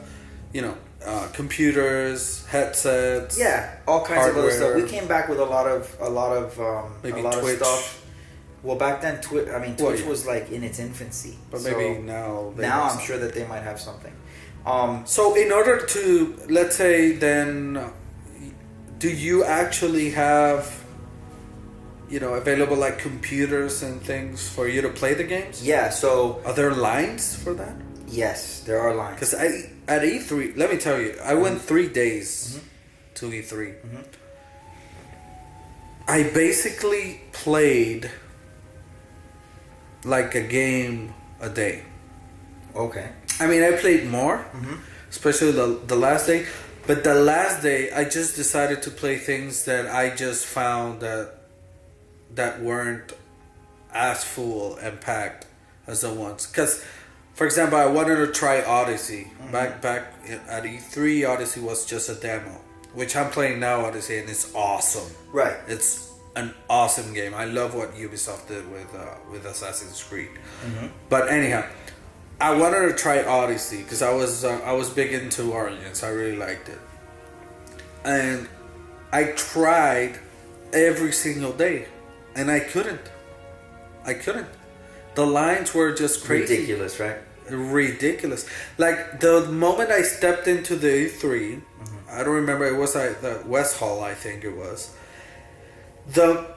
computers, headsets. Yeah, all kinds hardware. of other stuff. We came back with a lot of maybe a lot Twitch. of stuff. Well, back then, Twitch yeah. was like in its infancy. But maybe now. Now I'm sure that they might have something. So in order to, let's say, then, do you actually have, available like computers and things for you to play the games? Yeah. So are there lines for that? Yes, there are lines. Because at E3, let me tell you, I went 3 days to E3. Mm-hmm. I basically played like a game a day. Okay. I mean, I played more, especially the last day. But the last day, I just decided to play things that I just found that weren't as full and packed as the ones. Because, for example, I wanted to try Odyssey. Back at E3, Odyssey was just a demo, which I'm playing now, Odyssey, and it's awesome. Right. It's an awesome game. I love what Ubisoft did with Assassin's Creed. But anyhow, I wanted to try Odyssey because I was big into Origins. I really liked it, and I tried every single day, and I couldn't. The lines were just crazy. Ridiculous, right? Ridiculous. Like the moment I stepped into the E3, I don't remember. It was like the West Hall, I think it was. The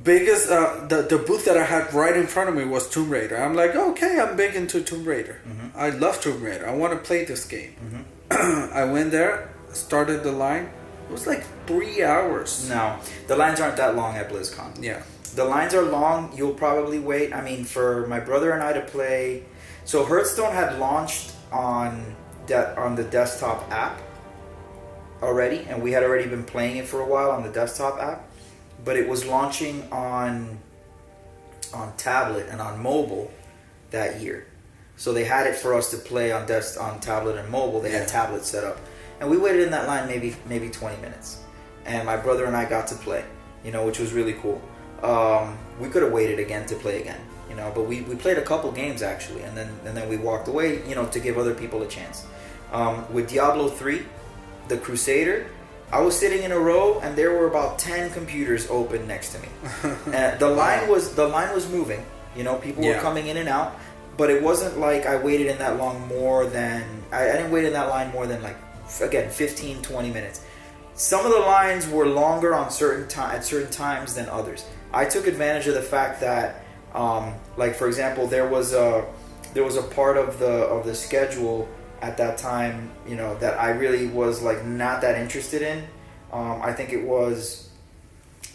biggest the booth that I had right in front of me was Tomb Raider. I'm like, okay, I'm big into Tomb Raider. I love Tomb Raider. I want to play this game. I went there, started the line. It was like 3 hours. No, the lines aren't that long at BlizzCon. Yeah, the lines are long. You'll probably wait. I mean, for my brother and I to play. So Hearthstone had launched on the desktop app already, and we had already been playing it for a while on the desktop app. But it was launching on tablet and on mobile that year, so they had it for us to play on tablet and mobile. They had tablets set up, and we waited in that line maybe 20 minutes, and my brother and I got to play, which was really cool. We could have waited again to play again, but we played a couple games actually, and then we walked away, to give other people a chance. With Diablo 3, the Crusader, I was sitting in a row, and there were about 10 computers open next to me. The line was moving. People were coming in and out, but it wasn't like I waited in that long more than I didn't wait in that line more than like 15, 20 minutes. Some of the lines were longer on at certain times than others. I took advantage of the fact that, like for example, there was a part of the schedule at that time, that I really was like not that interested in. I think it was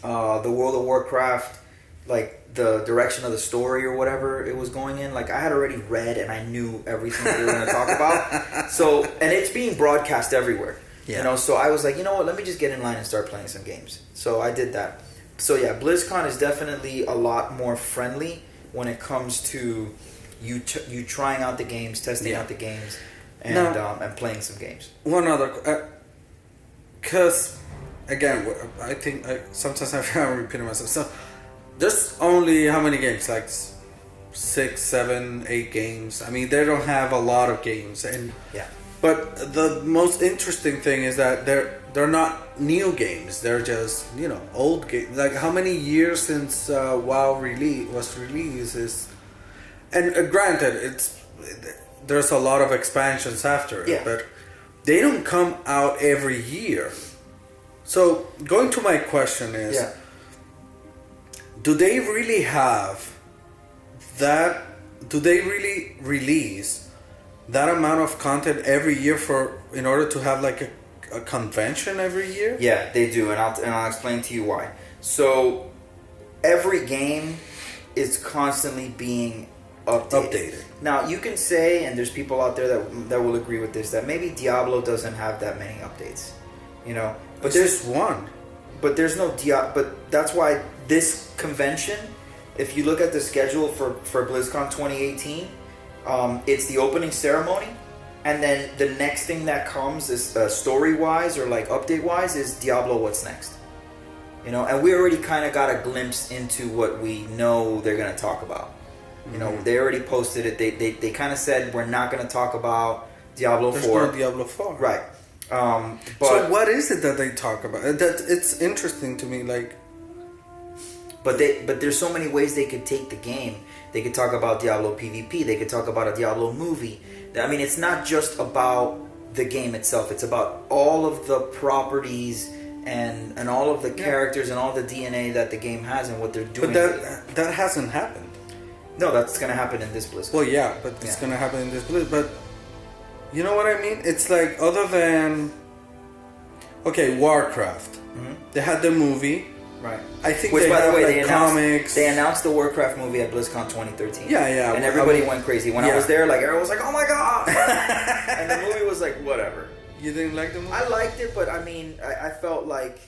the World of Warcraft, like the direction of the story or whatever it was going in. Like I had already read and I knew everything that they were going to talk about. So, and it's being broadcast everywhere. Yeah. So I was like, you know what? Let me just get in line and start playing some games. So I did that. So yeah, BlizzCon is definitely a lot more friendly when it comes to you trying out the games, testing out the games. And playing some games. One other, because again, I think sometimes I'm repeating myself. So there's only how many games? Like 6, 7, 8 games. I mean, they don't have a lot of games, and But the most interesting thing is that they're not new games. They're just old games. Like how many years since WoW was released? And granted, there's a lot of expansions after it, but they don't come out every year. So going to my question is, do they really have that? Do they really release that amount of content every year in order to have like a convention every year? Yeah, they do, and I'll explain to you why. So every game is constantly being updated. Now you can say, and there's people out there that will agree with this, that maybe Diablo doesn't have that many updates, but there's one. But there's no but that's why this convention, if you look at the schedule for BlizzCon 2018, it's the opening ceremony, And then the next thing that comes is story-wise or like update-wise is Diablo What's Next. You know, and we already kind of got a glimpse into what we know they're going to talk about. You know, they already posted it. They kind of said we're not going to talk about Diablo 4. There's no Diablo 4. Right. But so what is it that they talk about? That it's interesting to me, like. But there's so many ways they could take the game. They could talk about Diablo PvP. They could talk about a Diablo movie. I mean, it's not just about the game itself. It's about all of the properties and all of the characters and all the DNA that the game has and what they're doing. But that hasn't happened. No, that's going to happen in this BlizzCon. Well, yeah, but it's going to happen in this BlizzCon. But you know what I mean? It's like other than... Okay, Warcraft. Mm-hmm. They had the movie. Right. I think which, by the way, comics. They announced the Warcraft movie at BlizzCon 2013. Yeah. And everybody went crazy. When I was there, like, everyone was like, oh my god! And the movie was like, whatever. You didn't like the movie? I liked it, but I mean, I felt like...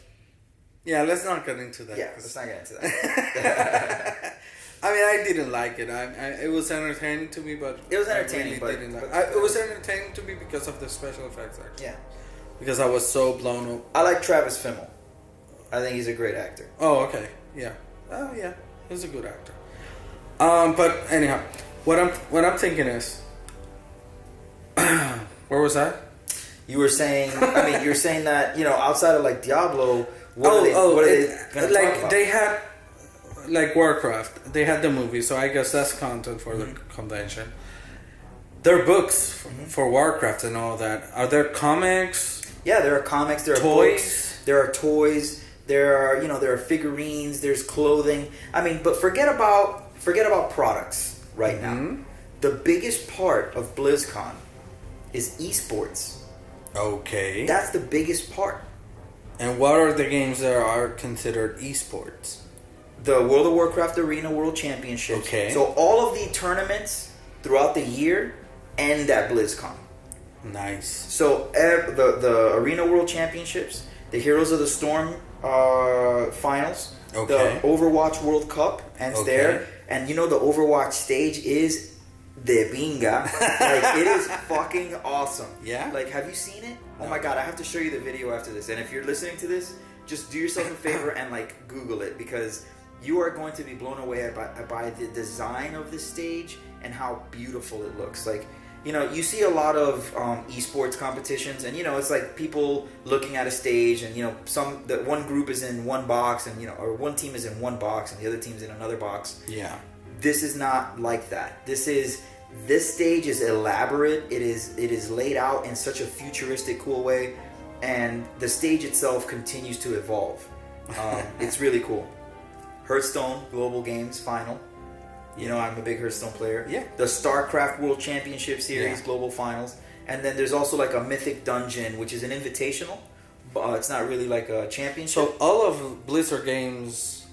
Yeah, let's not get into that. Yeah, let's not get into that. I mean, I didn't like it. It was entertaining to me, but... It was entertaining, it was entertaining to me because of the special effects, actually. Yeah. Because I was so blown up. I like Travis Fimmel. I think he's a great actor. Oh, okay. Yeah. Oh, yeah. He's a good actor. But anyhow, what I'm thinking is... Where was I? You were saying... I mean, you're saying that, you know, outside of, like, Diablo... What are they going to talk about? They had... Like Warcraft, they had the movie, so I guess that's content for the convention. There are books for Warcraft and all that. Are there comics? Yeah, there are comics. There are books. There are toys. There are figurines. There's clothing. I mean, but forget about products right now. The biggest part of BlizzCon is esports. Okay, that's the biggest part. And what are the games that are considered esports? The World of Warcraft Arena World Championships. Okay. So all of the tournaments throughout the year end at BlizzCon. Nice. So the Arena World Championships, the Heroes of the Storm finals, the Overwatch World Cup ends there, and you know the Overwatch stage is de pinga. Like, it is fucking awesome. Yeah. Like, have you seen it? Oh my god, I have to show you the video after this. And if you're listening to this, just do yourself a favor and like Google it, because you are going to be blown away by the design of this stage and how beautiful it looks. Like, you know, you see a lot of esports competitions, and you know, it's like people looking at a stage, and you know, one group is in one box, and you know, or one team is in one box and the other team's in another box. Yeah. This is not like that. This stage is elaborate. It is laid out in such a futuristic, cool way, and the stage itself continues to evolve. It's really cool. Hearthstone Global Games Final. You know, I'm a big Hearthstone player. Yeah. The StarCraft World Championship Series Global Finals. And then there's also like a Mythic Dungeon, which is an invitational. It's not really like a championship. So all of Blizzard games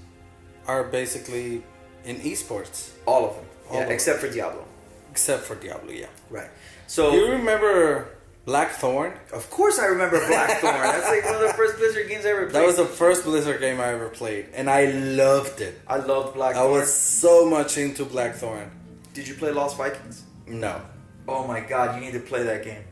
are basically in esports. All of them. Except for Diablo. Except for Diablo, yeah. Right. So you remember Blackthorn? Of course I remember Blackthorn. That's like one of the first Blizzard games I ever played. That was the first Blizzard game I ever played, and I loved it. I loved Blackthorn. I was so much into Blackthorn. Did you play Lost Vikings? No. Oh my god, you need to play that game.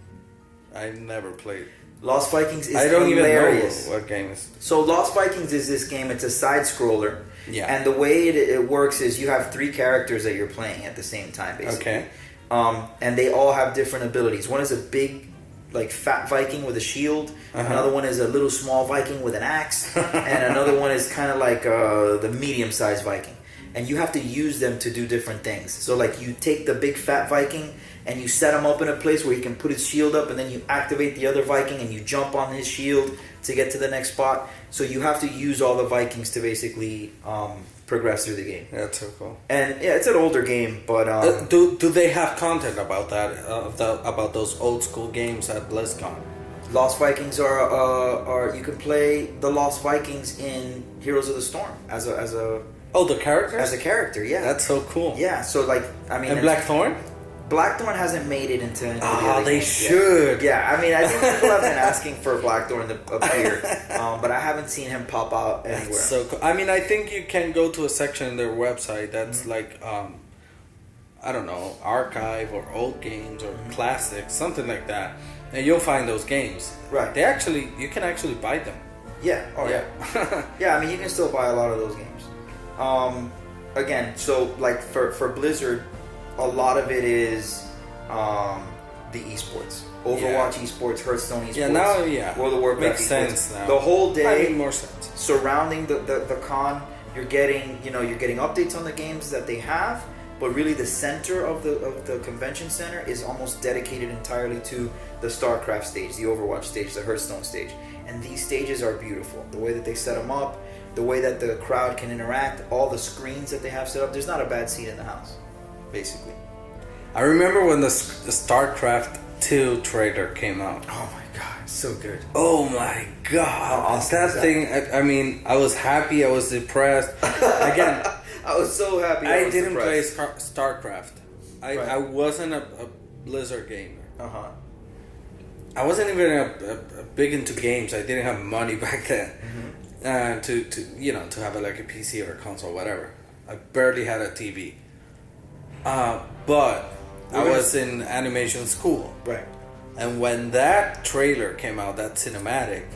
I never played. Lost Vikings is I don't hilarious. even know what game is. So Lost Vikings is this game. It's a side scroller. Yeah. And the way it works is you have 3 characters that you're playing at the same time, basically. Okay. And they all have different abilities. One is a big, like, fat Viking with a shield. Another one is a little small Viking with an axe. And another one is kind of like the medium-sized Viking. And you have to use them to do different things. So, like, you take the big fat Viking and you set him up in a place where he can put his shield up, and then you activate the other Viking and you jump on his shield to get to the next spot. So you have to use all the Vikings to basically progress through the game. That's so cool. And yeah, it's an older game, but do they have content about that? About those old school games at BlizzCon? Lost Vikings are you can play the Lost Vikings in Heroes of the Storm as a oh, the characters? As a character, yeah. That's so cool. Yeah, so like, I mean... And Blackthorn? Blackthorn hasn't made it into any of the they should. Yet. Yeah, I mean, I think people have been asking for Blackthorn to appear, but I haven't seen him pop out anywhere. That's so cool. I mean, I think you can go to a section in their website that's like I don't know, archive or old games or classics, something like that, and you'll find those games. Right. You can actually buy them. Yeah. Oh yeah. Yeah. I mean, you can still buy a lot of those games. Again, so like for Blizzard, a lot of it is the esports. Overwatch esports, Hearthstone esports. World of Warcraft makes esports. sense now. The whole day I mean, more sense. surrounding the con, you're getting updates on the games that they have, but really the center of the convention center is almost dedicated entirely to the StarCraft stage, the Overwatch stage, the Hearthstone stage. And these stages are beautiful. The way that they set them up, the way that the crowd can interact, all the screens that they have set up, there's not a bad seat in the house, basically. I remember when the StarCraft 2 trailer came out. Oh my god, so good. Oh my god. That thing, I mean, I was happy, I was depressed. Again, I was so happy. I didn't play StarCraft. I wasn't a Blizzard gamer. Uh-huh. I wasn't even a big into games. I didn't have money back then. To have like a PC or a console, whatever. I barely had a TV. But I was in animation school. Right. And when that trailer came out, that cinematic,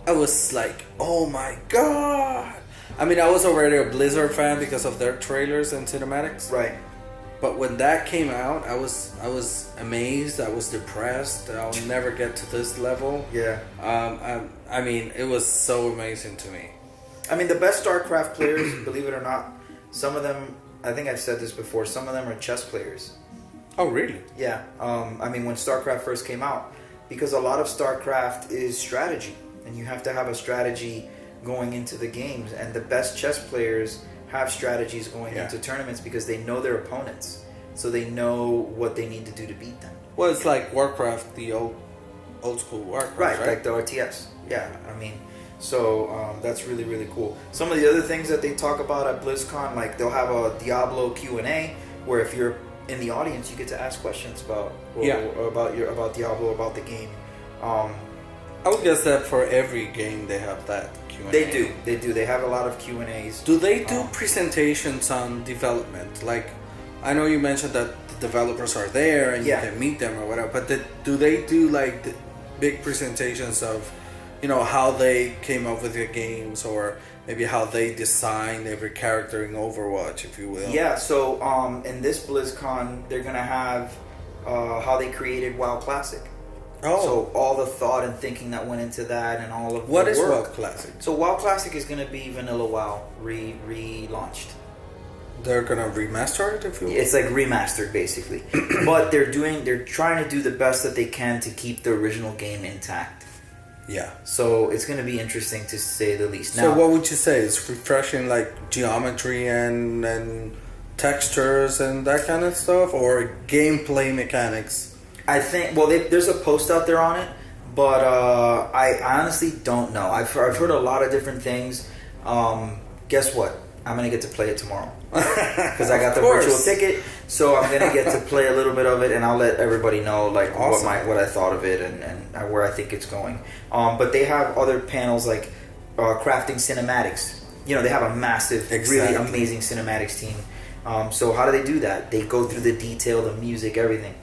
I was like, oh my god. I mean, I was already a Blizzard fan because of their trailers and cinematics. Right. But when that came out, I was amazed. I was depressed. I'll never get to this level. Yeah. I mean, it was so amazing to me. I mean, the best StarCraft players, believe it or not, some of them, I think I've said this before, some of them are chess players. Oh, really? Yeah. I mean, when StarCraft first came out, because a lot of StarCraft is strategy, and you have to have a strategy going into the games, and the best chess players have strategies going into tournaments because they know their opponents, so they know what they need to do to beat them. Well, it's like Warcraft, the old school Warcraft, right? Like the RTS. Yeah, I mean, so that's really, really cool. Some of the other things that they talk about at BlizzCon, like they'll have a Diablo Q&A, where if you're in the audience, you get to ask questions about Diablo, about the game. I would guess that for every game they have that Q&A. They do. They have a lot of Q&As. Do they do presentations on development? Like, I know you mentioned that the developers are there and you can meet them or whatever, but do they do like the big presentations of, how they came up with the games, or maybe how they designed every character in Overwatch, if you will? Yeah, so in this BlizzCon, they're going to have how they created WoW Classic. Oh. So all the thought and thinking that went into that, and all of what the is work. WoW Classic? So WoW Classic is going to be Vanilla WoW relaunched. They're gonna remaster it, if you will? It's like remastered, basically. But they're trying to do the best that they can to keep the original game intact. Yeah. So it's going to be interesting, to say the least. So what would you say? It's refreshing, like geometry and textures and that kind of stuff, or gameplay mechanics? I think, there's a post out there on it, but I honestly don't know. I've heard a lot of different things. Guess what? I'm going to get to play it tomorrow. Because I got the virtual ticket, so I'm going to get to play a little bit of it, and I'll let everybody know what I thought of it and where I think it's going. But they have other panels like crafting cinematics. They have a massive, really amazing cinematics team. So how do they do that? They go through the detail, the music, everything.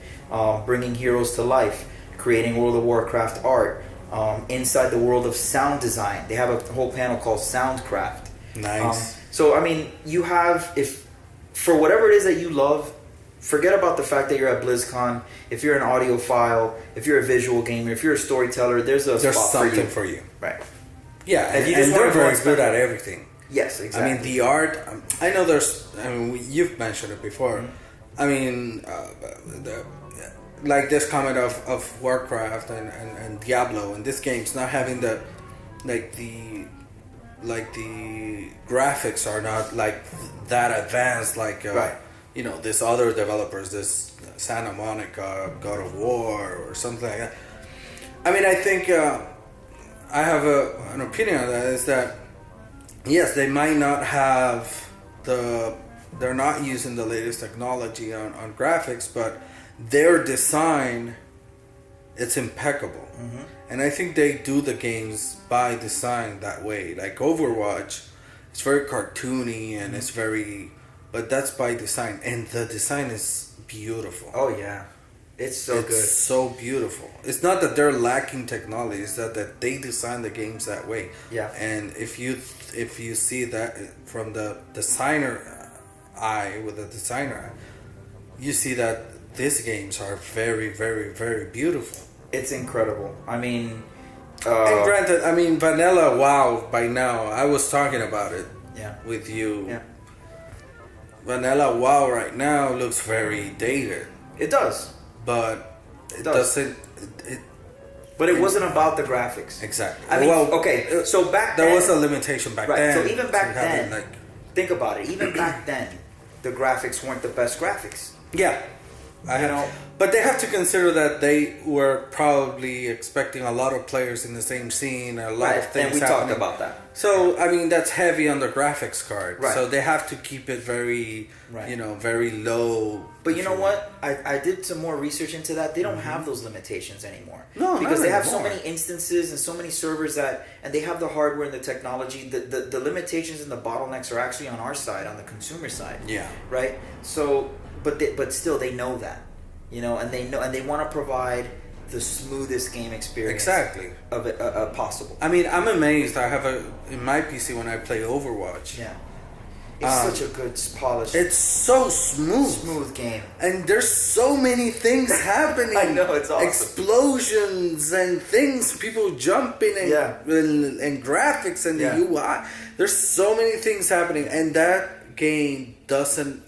Bringing heroes to life, creating World of Warcraft art, inside the world of sound design. They have a whole panel called Soundcraft. Nice. So, I mean, you have, if for whatever it is that you love, forget about the fact that you're at BlizzCon. If you're an audiophile, if you're a visual gamer, if you're a storyteller, there's something for you. Right. Yeah, and they're very good at everything. Yes, exactly. I mean, the art, I know you've mentioned it before. Mm-hmm. I mean, like this comment of Warcraft and Diablo and this game's not having the graphics are not like that advanced, like this other developers, this Santa Monica God of War or something like that. I mean, I think I have an opinion on that, is that yes, they might not have they're not using the latest technology on graphics, but their design, it's impeccable. Mm-hmm. And I think they do the games by design that way. Like Overwatch, it's very cartoony and it's very but that's by design, and the design is beautiful. Oh yeah, it's so good. It's so beautiful. It's not that they're lacking technology; it's that they design the games that way. Yeah. And if you see that from the designer eye, with the designer eye, you see that these games are very, very, very beautiful. It's incredible. I mean, and granted, I mean, Vanilla WoW by now. I was talking about it. Yeah. With you. Yeah. Vanilla WoW right now looks very dated. It does. But it doesn't. But it wasn't about the graphics. Exactly. I mean, okay. So back then, there was a limitation back then. So even back then, think about it. Even back then, the graphics weren't the best graphics. Yeah. But they have to consider that they were probably expecting a lot of players in the same scene, a lot of things. And we talked about that. So I mean, that's heavy on the graphics card. Right. So they have to keep it very, very low. But you know what? I did some more research into that. They don't have those limitations anymore. No, because they have so many instances and so many servers and they have the hardware and the technology. The limitations and the bottlenecks are actually on our side, on the consumer side. Yeah. Right. So, but still, they know that, and they want to provide the smoothest game experience of it possible. I mean, I'm amazed. I have in my PC when I play Overwatch. Yeah. It's such a good polished. It's so smooth game, and there's so many things happening. I know, it's awesome. Explosions and things, people jumping and graphics and the UI. There's so many things happening, and that game doesn't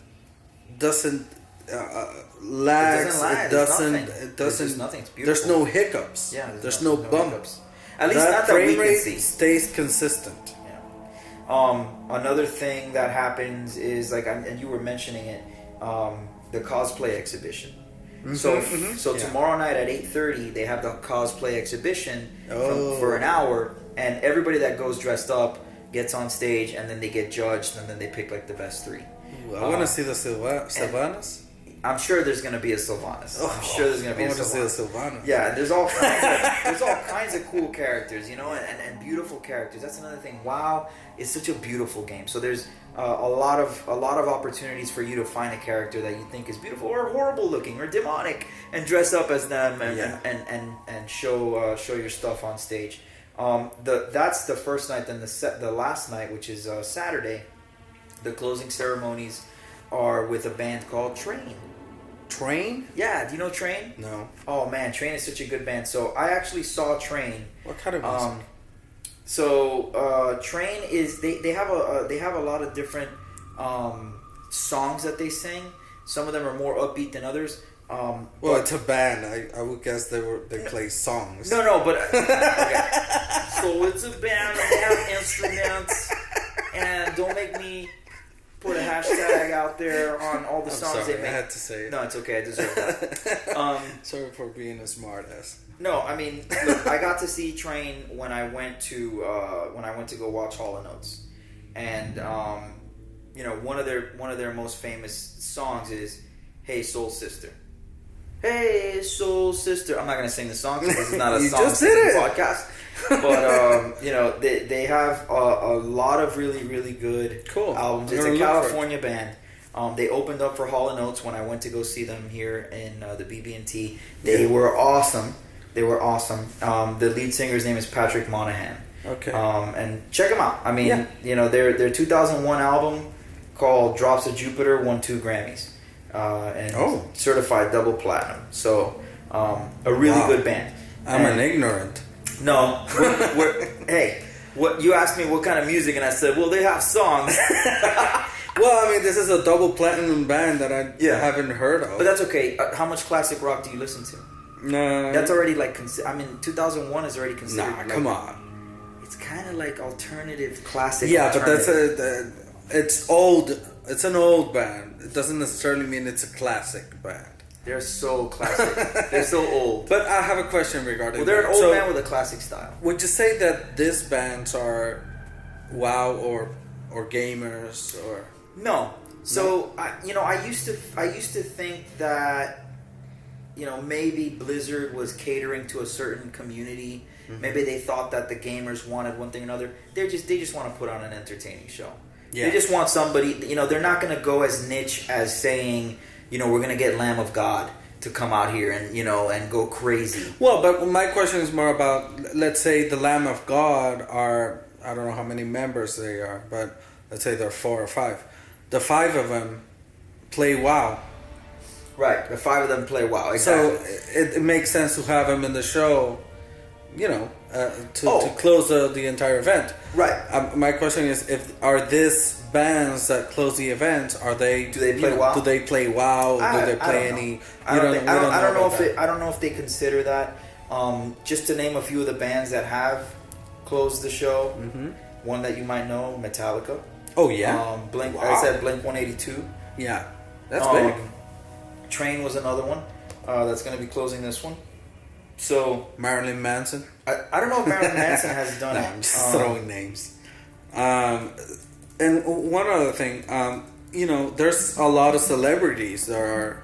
lag. It doesn't. There's nothing. It's beautiful. There's no hiccups. Yeah. There's no bumps. At least not that we can see. Stays consistent. Another thing that happens is and you were mentioning it, the cosplay exhibition. Mm-hmm. So tomorrow night at 8:30 they have the cosplay exhibition for an hour, and everybody that goes dressed up gets on stage, and then they get judged, and then they pick the best three. Ooh, I want to see the Sylvanas. I'm sure there's going to be a Sylvanas. I'm sure there's going to be a Sylvanas. Yeah, and there's all kinds of cool characters, and beautiful characters. That's another thing. WoW is such a beautiful game. So there's a lot of opportunities for you to find a character that you think is beautiful or horrible looking or demonic, and dress up as them and show your stuff on stage. That's the first night. Then the last night, which is Saturday, the closing ceremonies are with a band called Train. Train? Yeah, do you know Train? No. Oh man, Train is such a good band. So I actually saw Train. What kind of music? Train is they have a lot of different songs that they sing. Some of them are more upbeat than others. Well, it's a band. I would guess they play songs. No, but okay. So it's a band. They have instruments, and don't make me put a hashtag out there on all the songs they make. I had to say it. No, it's okay. I deserve that. Sorry for being a smart ass. No, I mean, look, I got to see Train when I went to go watch Hall & Oates, and one of their most famous songs is "Hey Soul Sister." Hey Soul Sister. I'm not gonna sing the song because this is not a song singing podcast. But they have a lot of really, really good albums. It's a California band. They opened up for Hall & Oates when I went to go see them here in the BB&T. They were awesome. The lead singer's name is Patrick Monahan. Okay. And check them out. I mean, their 2001 album called Drops of Jupiter won 2 Grammys. And certified double platinum. So a really good band. I'm an ignorant. No, hey, what you asked me what kind of music, and I said, well, they have songs. Well, I mean, this is a double platinum band that I haven't heard of. But that's okay. How much classic rock do you listen to? No, that's already 2001 is already considered. Nah, come on. It's kind of like alternative classic. Yeah, but that's it's old. It's an old band. It doesn't necessarily mean it's a classic band. They're so classic. They're so old. But I have a question regarding. Well, they're an old band with a classic style. Would you say that these bands are WoW or gamers or no? So I used to think that maybe Blizzard was catering to a certain community. Mm-hmm. Maybe they thought that the gamers wanted one thing or another. They just want to put on an entertaining show. Yeah. They just want somebody. They're not going to go as niche as saying, we're going to get Lamb of God to come out here and and go crazy. Well, but my question is more about, let's say the Lamb of God are, I don't know how many members they are, but let's say there are 4 or 5. The 5 of them play WoW. Right, the 5 of them play WoW. Exactly. So it makes sense to have them in the show, to close the entire event. Right. My question is, are these bands that close the event, do they play WoW? Do they play WoW? Do they play any? I don't know if they consider that. Just to name a few of the bands that have closed the show. Mm-hmm. One that you might know, Metallica. Oh yeah. Blink. Wow. I said Blink 182. Yeah, that's big. Train was another one that's going to be closing this one. So Marilyn Manson. I don't know if Marilyn Manson has done it. I'm just throwing names. And one other thing, there's a lot of celebrities that are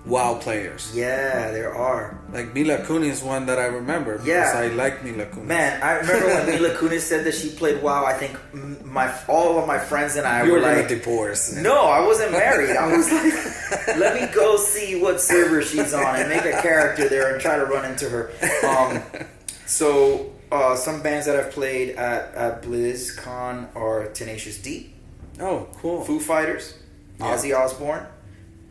WoW players. Yeah, there are. Like Mila Kunis is one that I remember because I like Mila Kunis. Man, I remember when Mila Kunis said that she played WoW. I think all of my friends and I were like, divorce. No, I wasn't married. I was like, let me go see what server she's on and make a character there and try to run into her. So some bands that I've played at BlizzCon are Tenacious D. Oh, cool. Foo Fighters, Ozzy Osbourne.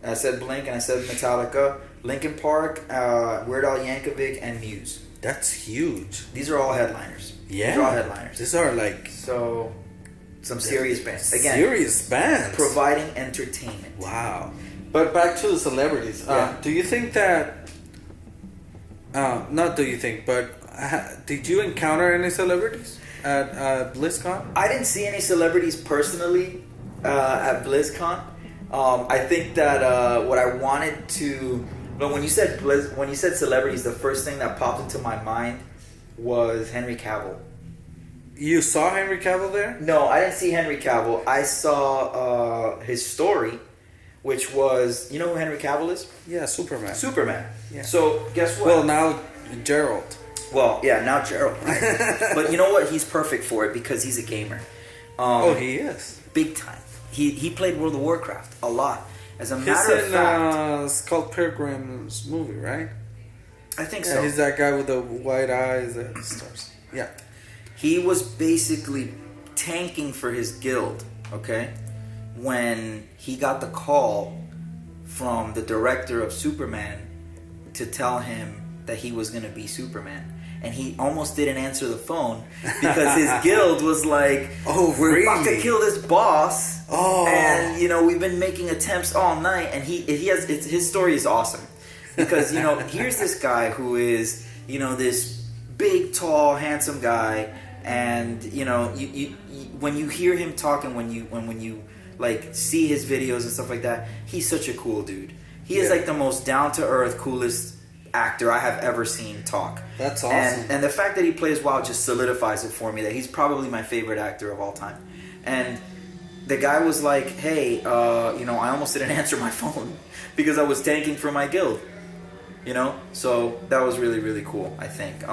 I said Blink and I said Metallica, Linkin Park, Weird Al Yankovic, and Muse. That's huge. These are all headliners. Yeah. These are all headliners. These are like... So, some serious bands. Again, serious bands. Providing entertainment. Wow. But back to the celebrities. Do you think that... not do you think, but did you encounter any celebrities at BlizzCon? I didn't see any celebrities personally at BlizzCon. I think that what I wanted to, but when you said celebrities, the first thing that popped into my mind was Henry Cavill. You saw Henry Cavill there? No, I didn't see Henry Cavill. I saw his story, which was, you know who Henry Cavill is? Yeah, Superman. Superman. Yeah. So guess what? Well, now Gerald. Well, yeah, now Gerald. Right? But you know what? He's perfect for it because he's a gamer. He is. Big time. He played World of Warcraft a lot. As a matter of fact, Scott Pilgrim's movie, right? I think so. He's that guy with the white eyes and stars. Yeah. He was basically tanking for his guild, okay? When he got the call from the director of Superman to tell him that he was going to be Superman. And he almost didn't answer the phone because his guild was like, we're about to kill this boss. Oh. And, we've been making attempts all night. And his story is awesome. Because, here's this guy who is, this big, tall, handsome guy. And, you when you hear him talk and when you like see his videos and stuff like that, he's such a cool dude. He is like the most down-to-earth, coolest actor I have ever seen talk. That's awesome. And the fact that he plays WoW just solidifies it for me that he's probably my favorite actor of all time. And the guy was like, hey, I almost didn't answer my phone because I was tanking for my guild. So that was really, really cool, I think.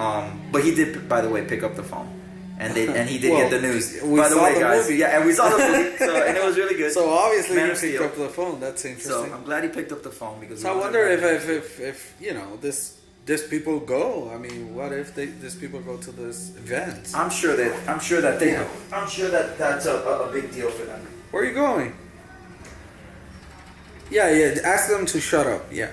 But he did, by the way, pick up the phone. And he did get the news. By the way, guys. Movie. Yeah, and we saw the movie. And it was really good. So obviously Man he of picked Steel. up the phone. That's interesting. So I'm glad he picked up the phone because. So I wonder if this people go. I mean, what if these people go to this event? I'm sure that they go. I'm sure that that's a big deal for them. Where are you going? Yeah. Ask them to shut up. Yeah.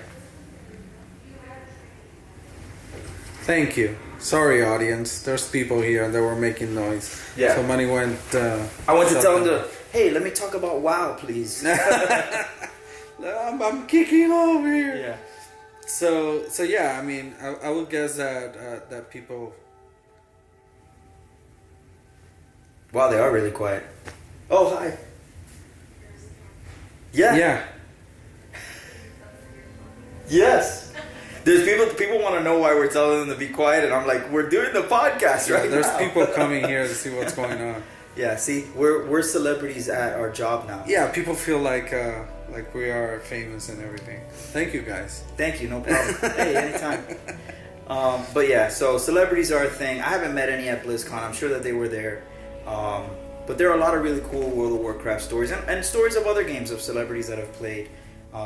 Thank you. Sorry, audience. There's people here and they were making noise. Yeah. So money went. I want to tell them hey, let me talk about WoW, please. I'm kicking over here. Yeah. So yeah. I mean, I would guess that people. Wow, they are really quiet. Oh, hi. Yeah. Yeah. Yes. There's people want to know why we're telling them to be quiet, and I'm like, we're doing the podcast right There's now. people coming here to see what's going on. Yeah, see, we're celebrities at our job now. Yeah, people feel like we are famous and everything. Thank you, guys. Thank you, no problem. Hey, anytime. But yeah, so celebrities are a thing. I haven't met any at BlizzCon. I'm sure that they were there. But there are a lot of really cool World of Warcraft stories and stories of other games of celebrities that have played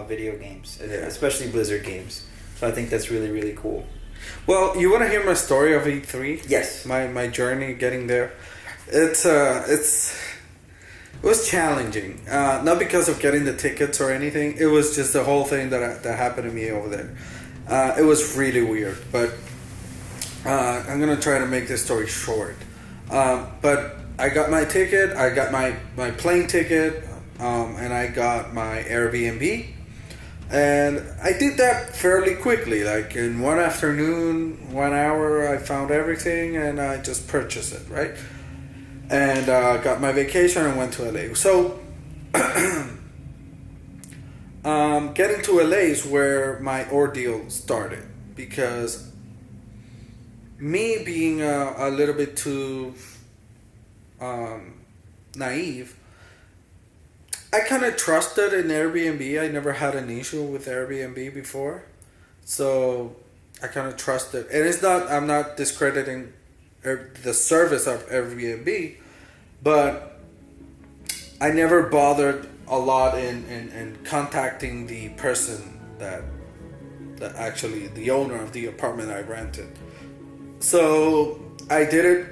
video games, especially Blizzard games. So I think that's really, really cool. Well, you want to hear my story of E3? Yes. My journey getting there. It was challenging. Not because of getting the tickets or anything. It was just the whole thing that happened to me over there. It was really weird. But I'm going to try to make this story short. But I got my ticket. I got my plane ticket. And I got my Airbnb. And I did that fairly quickly. Like in one afternoon, 1 hour, I found everything and I just purchased it, right? And got my vacation and went to LA. So, getting to LA is where my ordeal started. Because me being a little bit too naive, I kind of trusted in Airbnb. I never had an issue with Airbnb before. So I kind of trusted. And it's not, I'm not discrediting the service of Airbnb, but I never bothered a lot in contacting the person that actually the owner of the apartment I rented. So I did it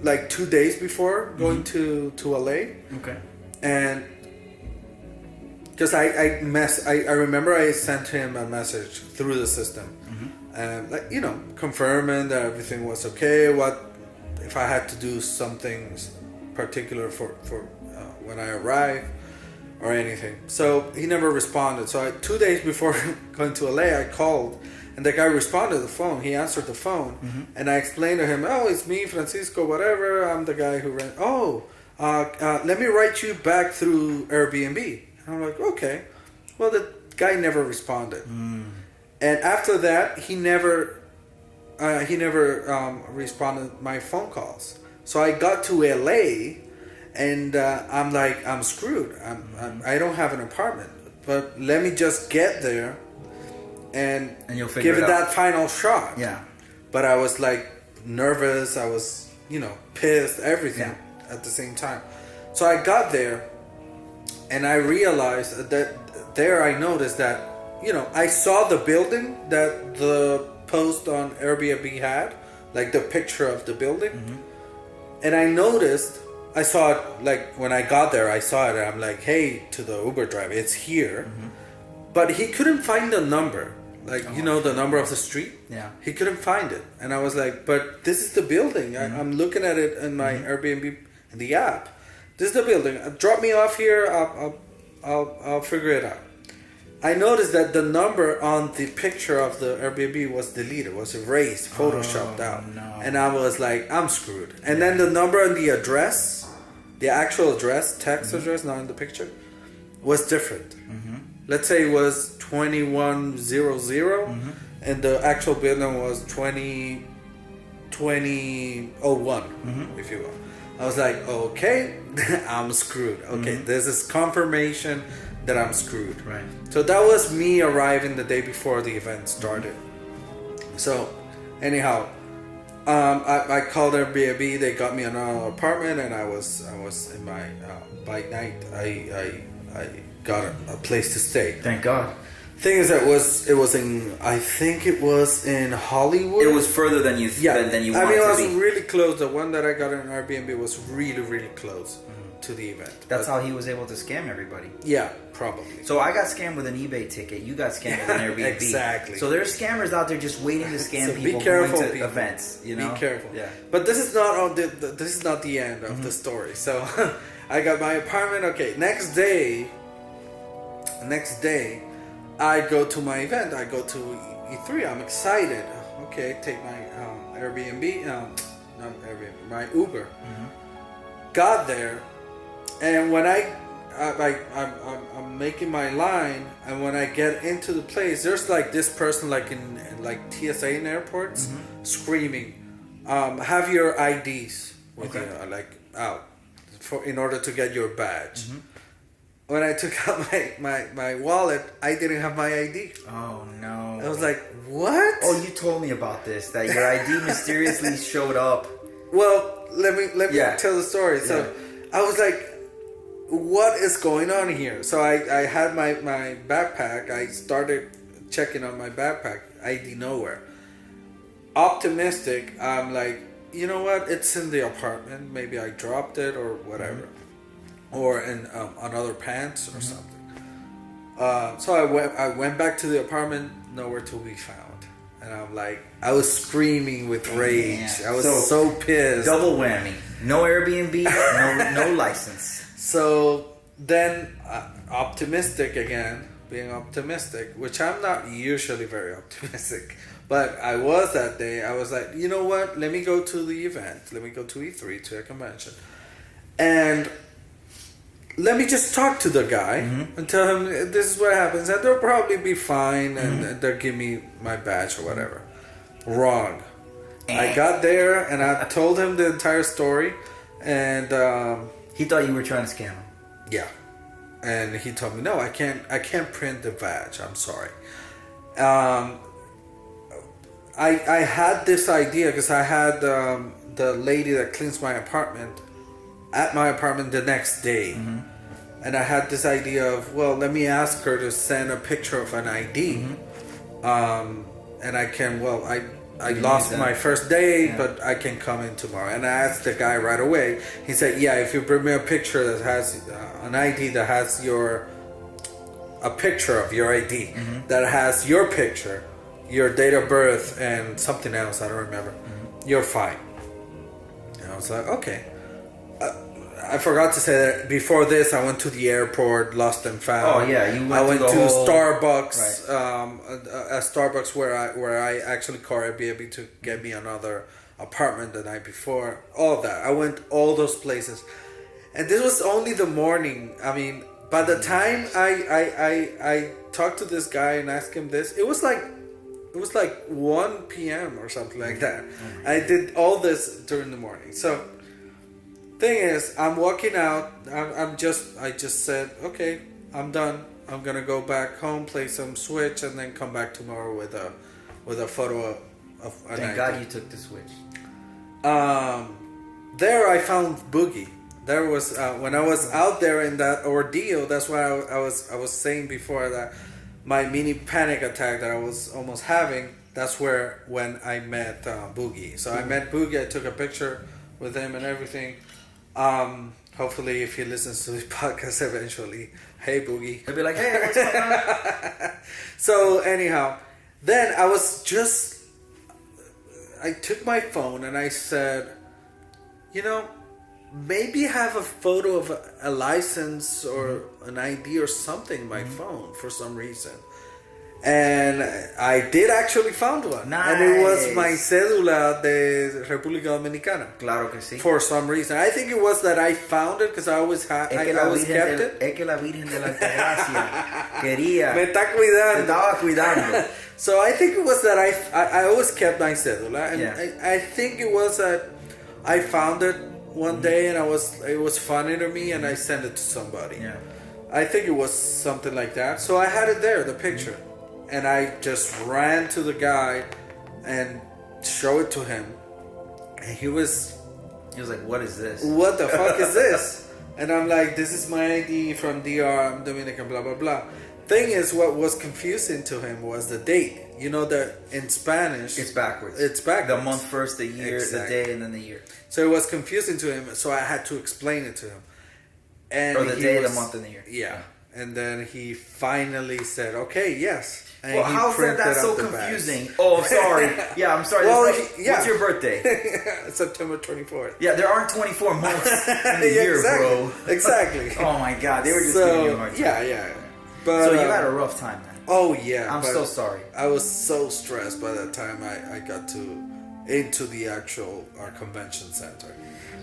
like 2 days before going to LA. Okay. And because I remember I sent him a message through the system, and like confirming that everything was okay. What if I had to do something particular for when I arrived or anything? So he never responded. So 2 days before going to LA, I called, and the guy responded to the phone. He answered the phone, and I explained to him, "Oh, it's me, Francisco. Whatever. I'm the guy who rent. Let me write you back through Airbnb." I'm like, okay. Well, the guy never responded, and after that, he never responded to my phone calls. So I got to LA, and I'm like, I'm screwed. I don't have an apartment, but let me just get there, and you'll figure give it out that final shot. Yeah. But I was like nervous. I was pissed. Everything at the same time. So I got there. And I realized that there I noticed that, I saw the building that the post on Airbnb had, like the picture of the building. And I saw it, like when I got there, I saw it and I'm like, hey, to the Uber driver, it's here. But he couldn't find the number, like, the number of the street. Yeah. He couldn't find it. And I was like, but this is the building. I'm looking at it in my Airbnb, in the app. This is the building. Drop me off here. I'll figure it out. I noticed that the number on the picture of the Airbnb was deleted, was erased, photoshopped out. No. And I was like, I'm screwed. And then the number on the address, the actual address, text address, not in the picture, was different. Let's say it was 2100, and the actual building was 2001, if you will. I was like, okay, I'm screwed. Okay, this is confirmation that I'm screwed. Right. So that was me arriving the day before the event started. So, anyhow, I called Airbnb. They got me another apartment, and I was in my by night. I got a place to stay. Thank God. Thing is that it was in, I think it was in Hollywood. It was further than you wanted I mean, it was really close. The one that I got in Airbnb was really, really close to the event. That's how he was able to scam everybody. Yeah, probably. So I got scammed with an eBay ticket. You got scammed with an Airbnb. Exactly. So there's scammers out there just waiting to scam So people be careful, going to people. events. Be careful. Yeah. But this is not this is not the end of the story. So I got my apartment. Okay, next day, I go to my event. I go to E3. I'm excited. Okay, take my Airbnb. Not Airbnb. My Uber. Got there, and when I'm making my line, and when I get into the place, there's like this person, like in like TSA in airports, screaming, "Have your IDs with you, like out, in order to get your badge." When I took out my wallet, I didn't have my ID. Oh no! I was like, "What?" Oh, you told me about this. That your ID mysteriously showed up. Well, let me tell the story. So, I was like, what is going on here? So I had my backpack. I started checking on my backpack. ID nowhere. Optimistic. I'm like, you know what? It's in the apartment. Maybe I dropped it or whatever. Or in another pants or something. So I went back to the apartment. Nowhere to be found. And I'm like, I was screaming with rage. Yeah. I was so pissed. Double whammy. No Airbnb, no license. So then, optimistic again, being optimistic, which I'm not usually very optimistic, but I was that day. I was like, you know what? Let me go to the event. Let me go to E3, to a convention. And let me just talk to the guy and tell him this is what happens. And they'll probably be fine and they'll give me my badge or whatever. Wrong. I got there and I told him the entire story. And he thought you were trying to scam him. yeah. And he told me, no, I can't print the badge. I'm sorry. I had this idea because I had the lady that cleans my apartment at my apartment the next day. And I had this idea of, well, let me ask her to send a picture of an ID. And I can, I lost my first day, but I can come in tomorrow. And I asked the guy right away. He said, yeah, if you bring me a picture that has an ID that has a picture of your ID, that has your picture, your date of birth, and something else, I don't remember, you're fine. And I was like, okay. I forgot to say that before this, I went to the airport, lost and found. Oh yeah, I went to Starbucks, a Starbucks where I actually called Airbnb to get me another apartment the night before. All of that, I went all those places, and this was only the morning. I mean, by the time I talked to this guy and asked him this, it was like 1 p.m. or something like that. I did all this during the morning, so. Thing is, I'm walking out. I just said, okay, I'm done. I'm gonna go back home, play some Switch, and then come back tomorrow with a photo of an Thank ID. God you took the Switch. There I found Boogie. There was when I was out there in that ordeal. That's why I was saying before that my mini panic attack that I was almost having. That's when I met Boogie. So I met Boogie. I took a picture with him and everything. Hopefully if he listens to this podcast eventually, hey Boogie, He'll be like, hey, what's going on? So anyhow, then I took my phone and I said, you know, maybe have a photo of a license or an ID or something in my phone for some reason. And I did actually found one. Nice. And it was my cédula de República Dominicana. Claro que sí. For some reason. I think it was that I found it because I always kept it. Es que la Virgen de la Altagracia quería. Me está cuidando. Me estaba cuidando. So I think it was that I always kept my cédula. And Yeah. I think it was that I found it one day and it was funny to me and I sent it to somebody. Yeah. I think it was something like that. So I had it there, the picture. And I just ran to the guy and showed it to him. And he was like, what is this? What the fuck is this? And I'm like, this is my ID from DR, I'm Dominican, blah, blah, blah. Thing is, what was confusing to him was the date. You know that in Spanish... It's backwards. It's backwards. The month first, the year, Exactly. the day, and then the year. So it was confusing to him, so I had to explain it to him. And Or the day, the month, and the year. Yeah. And then he finally said, okay, yes. And Well, he how's that printed so out the confusing? badge. Oh, I'm sorry. Yeah, I'm sorry. Well, Yeah. What's your birthday? September 24th. Yeah, there aren't 24 months in the year, exactly. bro. Exactly. Oh my God, they were just giving you a hard time. Yeah. But, So you had a rough time, man. Oh yeah. I'm but so sorry. I was so stressed by the time I got into the actual convention center.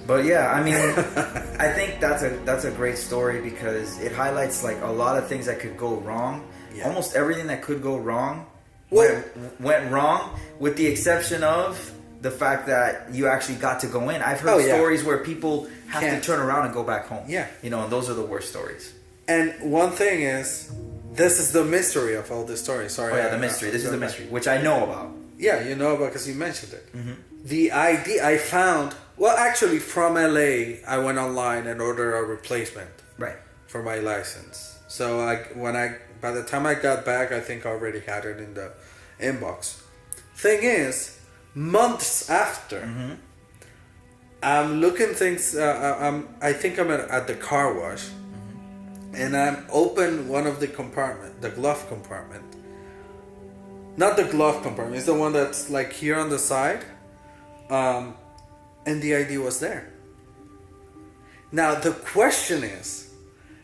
But yeah, I mean, I think that's a great story because it highlights like a lot of things that could go wrong. Yeah. Almost everything that could go wrong Well- went wrong, with the exception of the fact that you actually got to go in. I've heard stories where people have Can't. to turn around and go back home. Yeah. You know, and those are the worst stories. And one thing is, this is the mystery of all this story. Sorry. Oh yeah, the mystery. This is the mystery, which I know about. Yeah, you know about because you mentioned it. The ID I found Well, actually, from LA, I went online and ordered a replacement Right. for my license. So by the time I got back, I think I already had it in the inbox. Thing is, months after, I'm looking things. I think I'm at the car wash, and I'm open one of the glove compartment. Not the glove compartment. It's the one that's like here on the side, and the ID was there. Now the question is,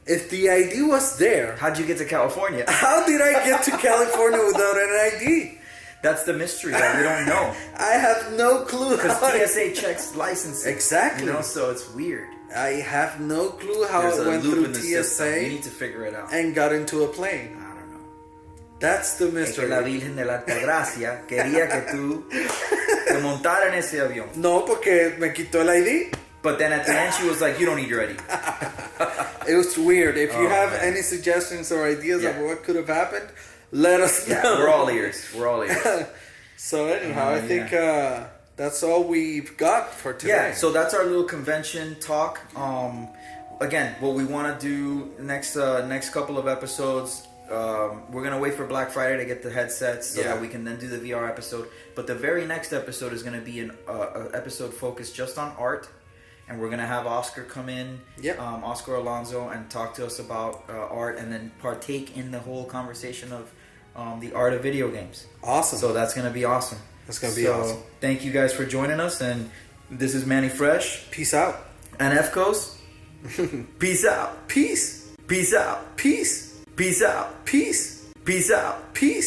if the ID was there, How'd you get to California? how did I get to California without an ID? That's the mystery that we don't know. I have no clue. Because how TSA checks licenses. Exactly. You know, so it's weird. I have no clue how There's it a went loop through in the TSA system. We need to figure it out. and got into a plane. I don't know. That's the Es que mystery. la Virgen de la Altagracia quería que tú te montara en ese avión. No, porque me quitó el ID. But then at the end, she was like, you don't need your ID. It was weird. If you have man. any suggestions or ideas Yeah. of what could have happened, let us know. Yeah, we're all ears. We're all ears. So anyhow, I think that's all we've got for today. Yeah, so that's our little convention talk. Again, what we want to do next couple of episodes, we're gonna wait for Black Friday to get the headsets so that we can then do the VR episode. But the very next episode is gonna be an episode focused just on art, and we're gonna have Oscar come in, Oscar Alonso, and talk to us about art, and then partake in the whole conversation of the art of video games. Awesome. So that's gonna be awesome. That's gonna be awesome. Thank you guys for joining us, and this is Manny Fresh Peace out. and F Coast. Peace out. Peace. Peace out. Peace. Peace out. Peace. Peace out. Peace.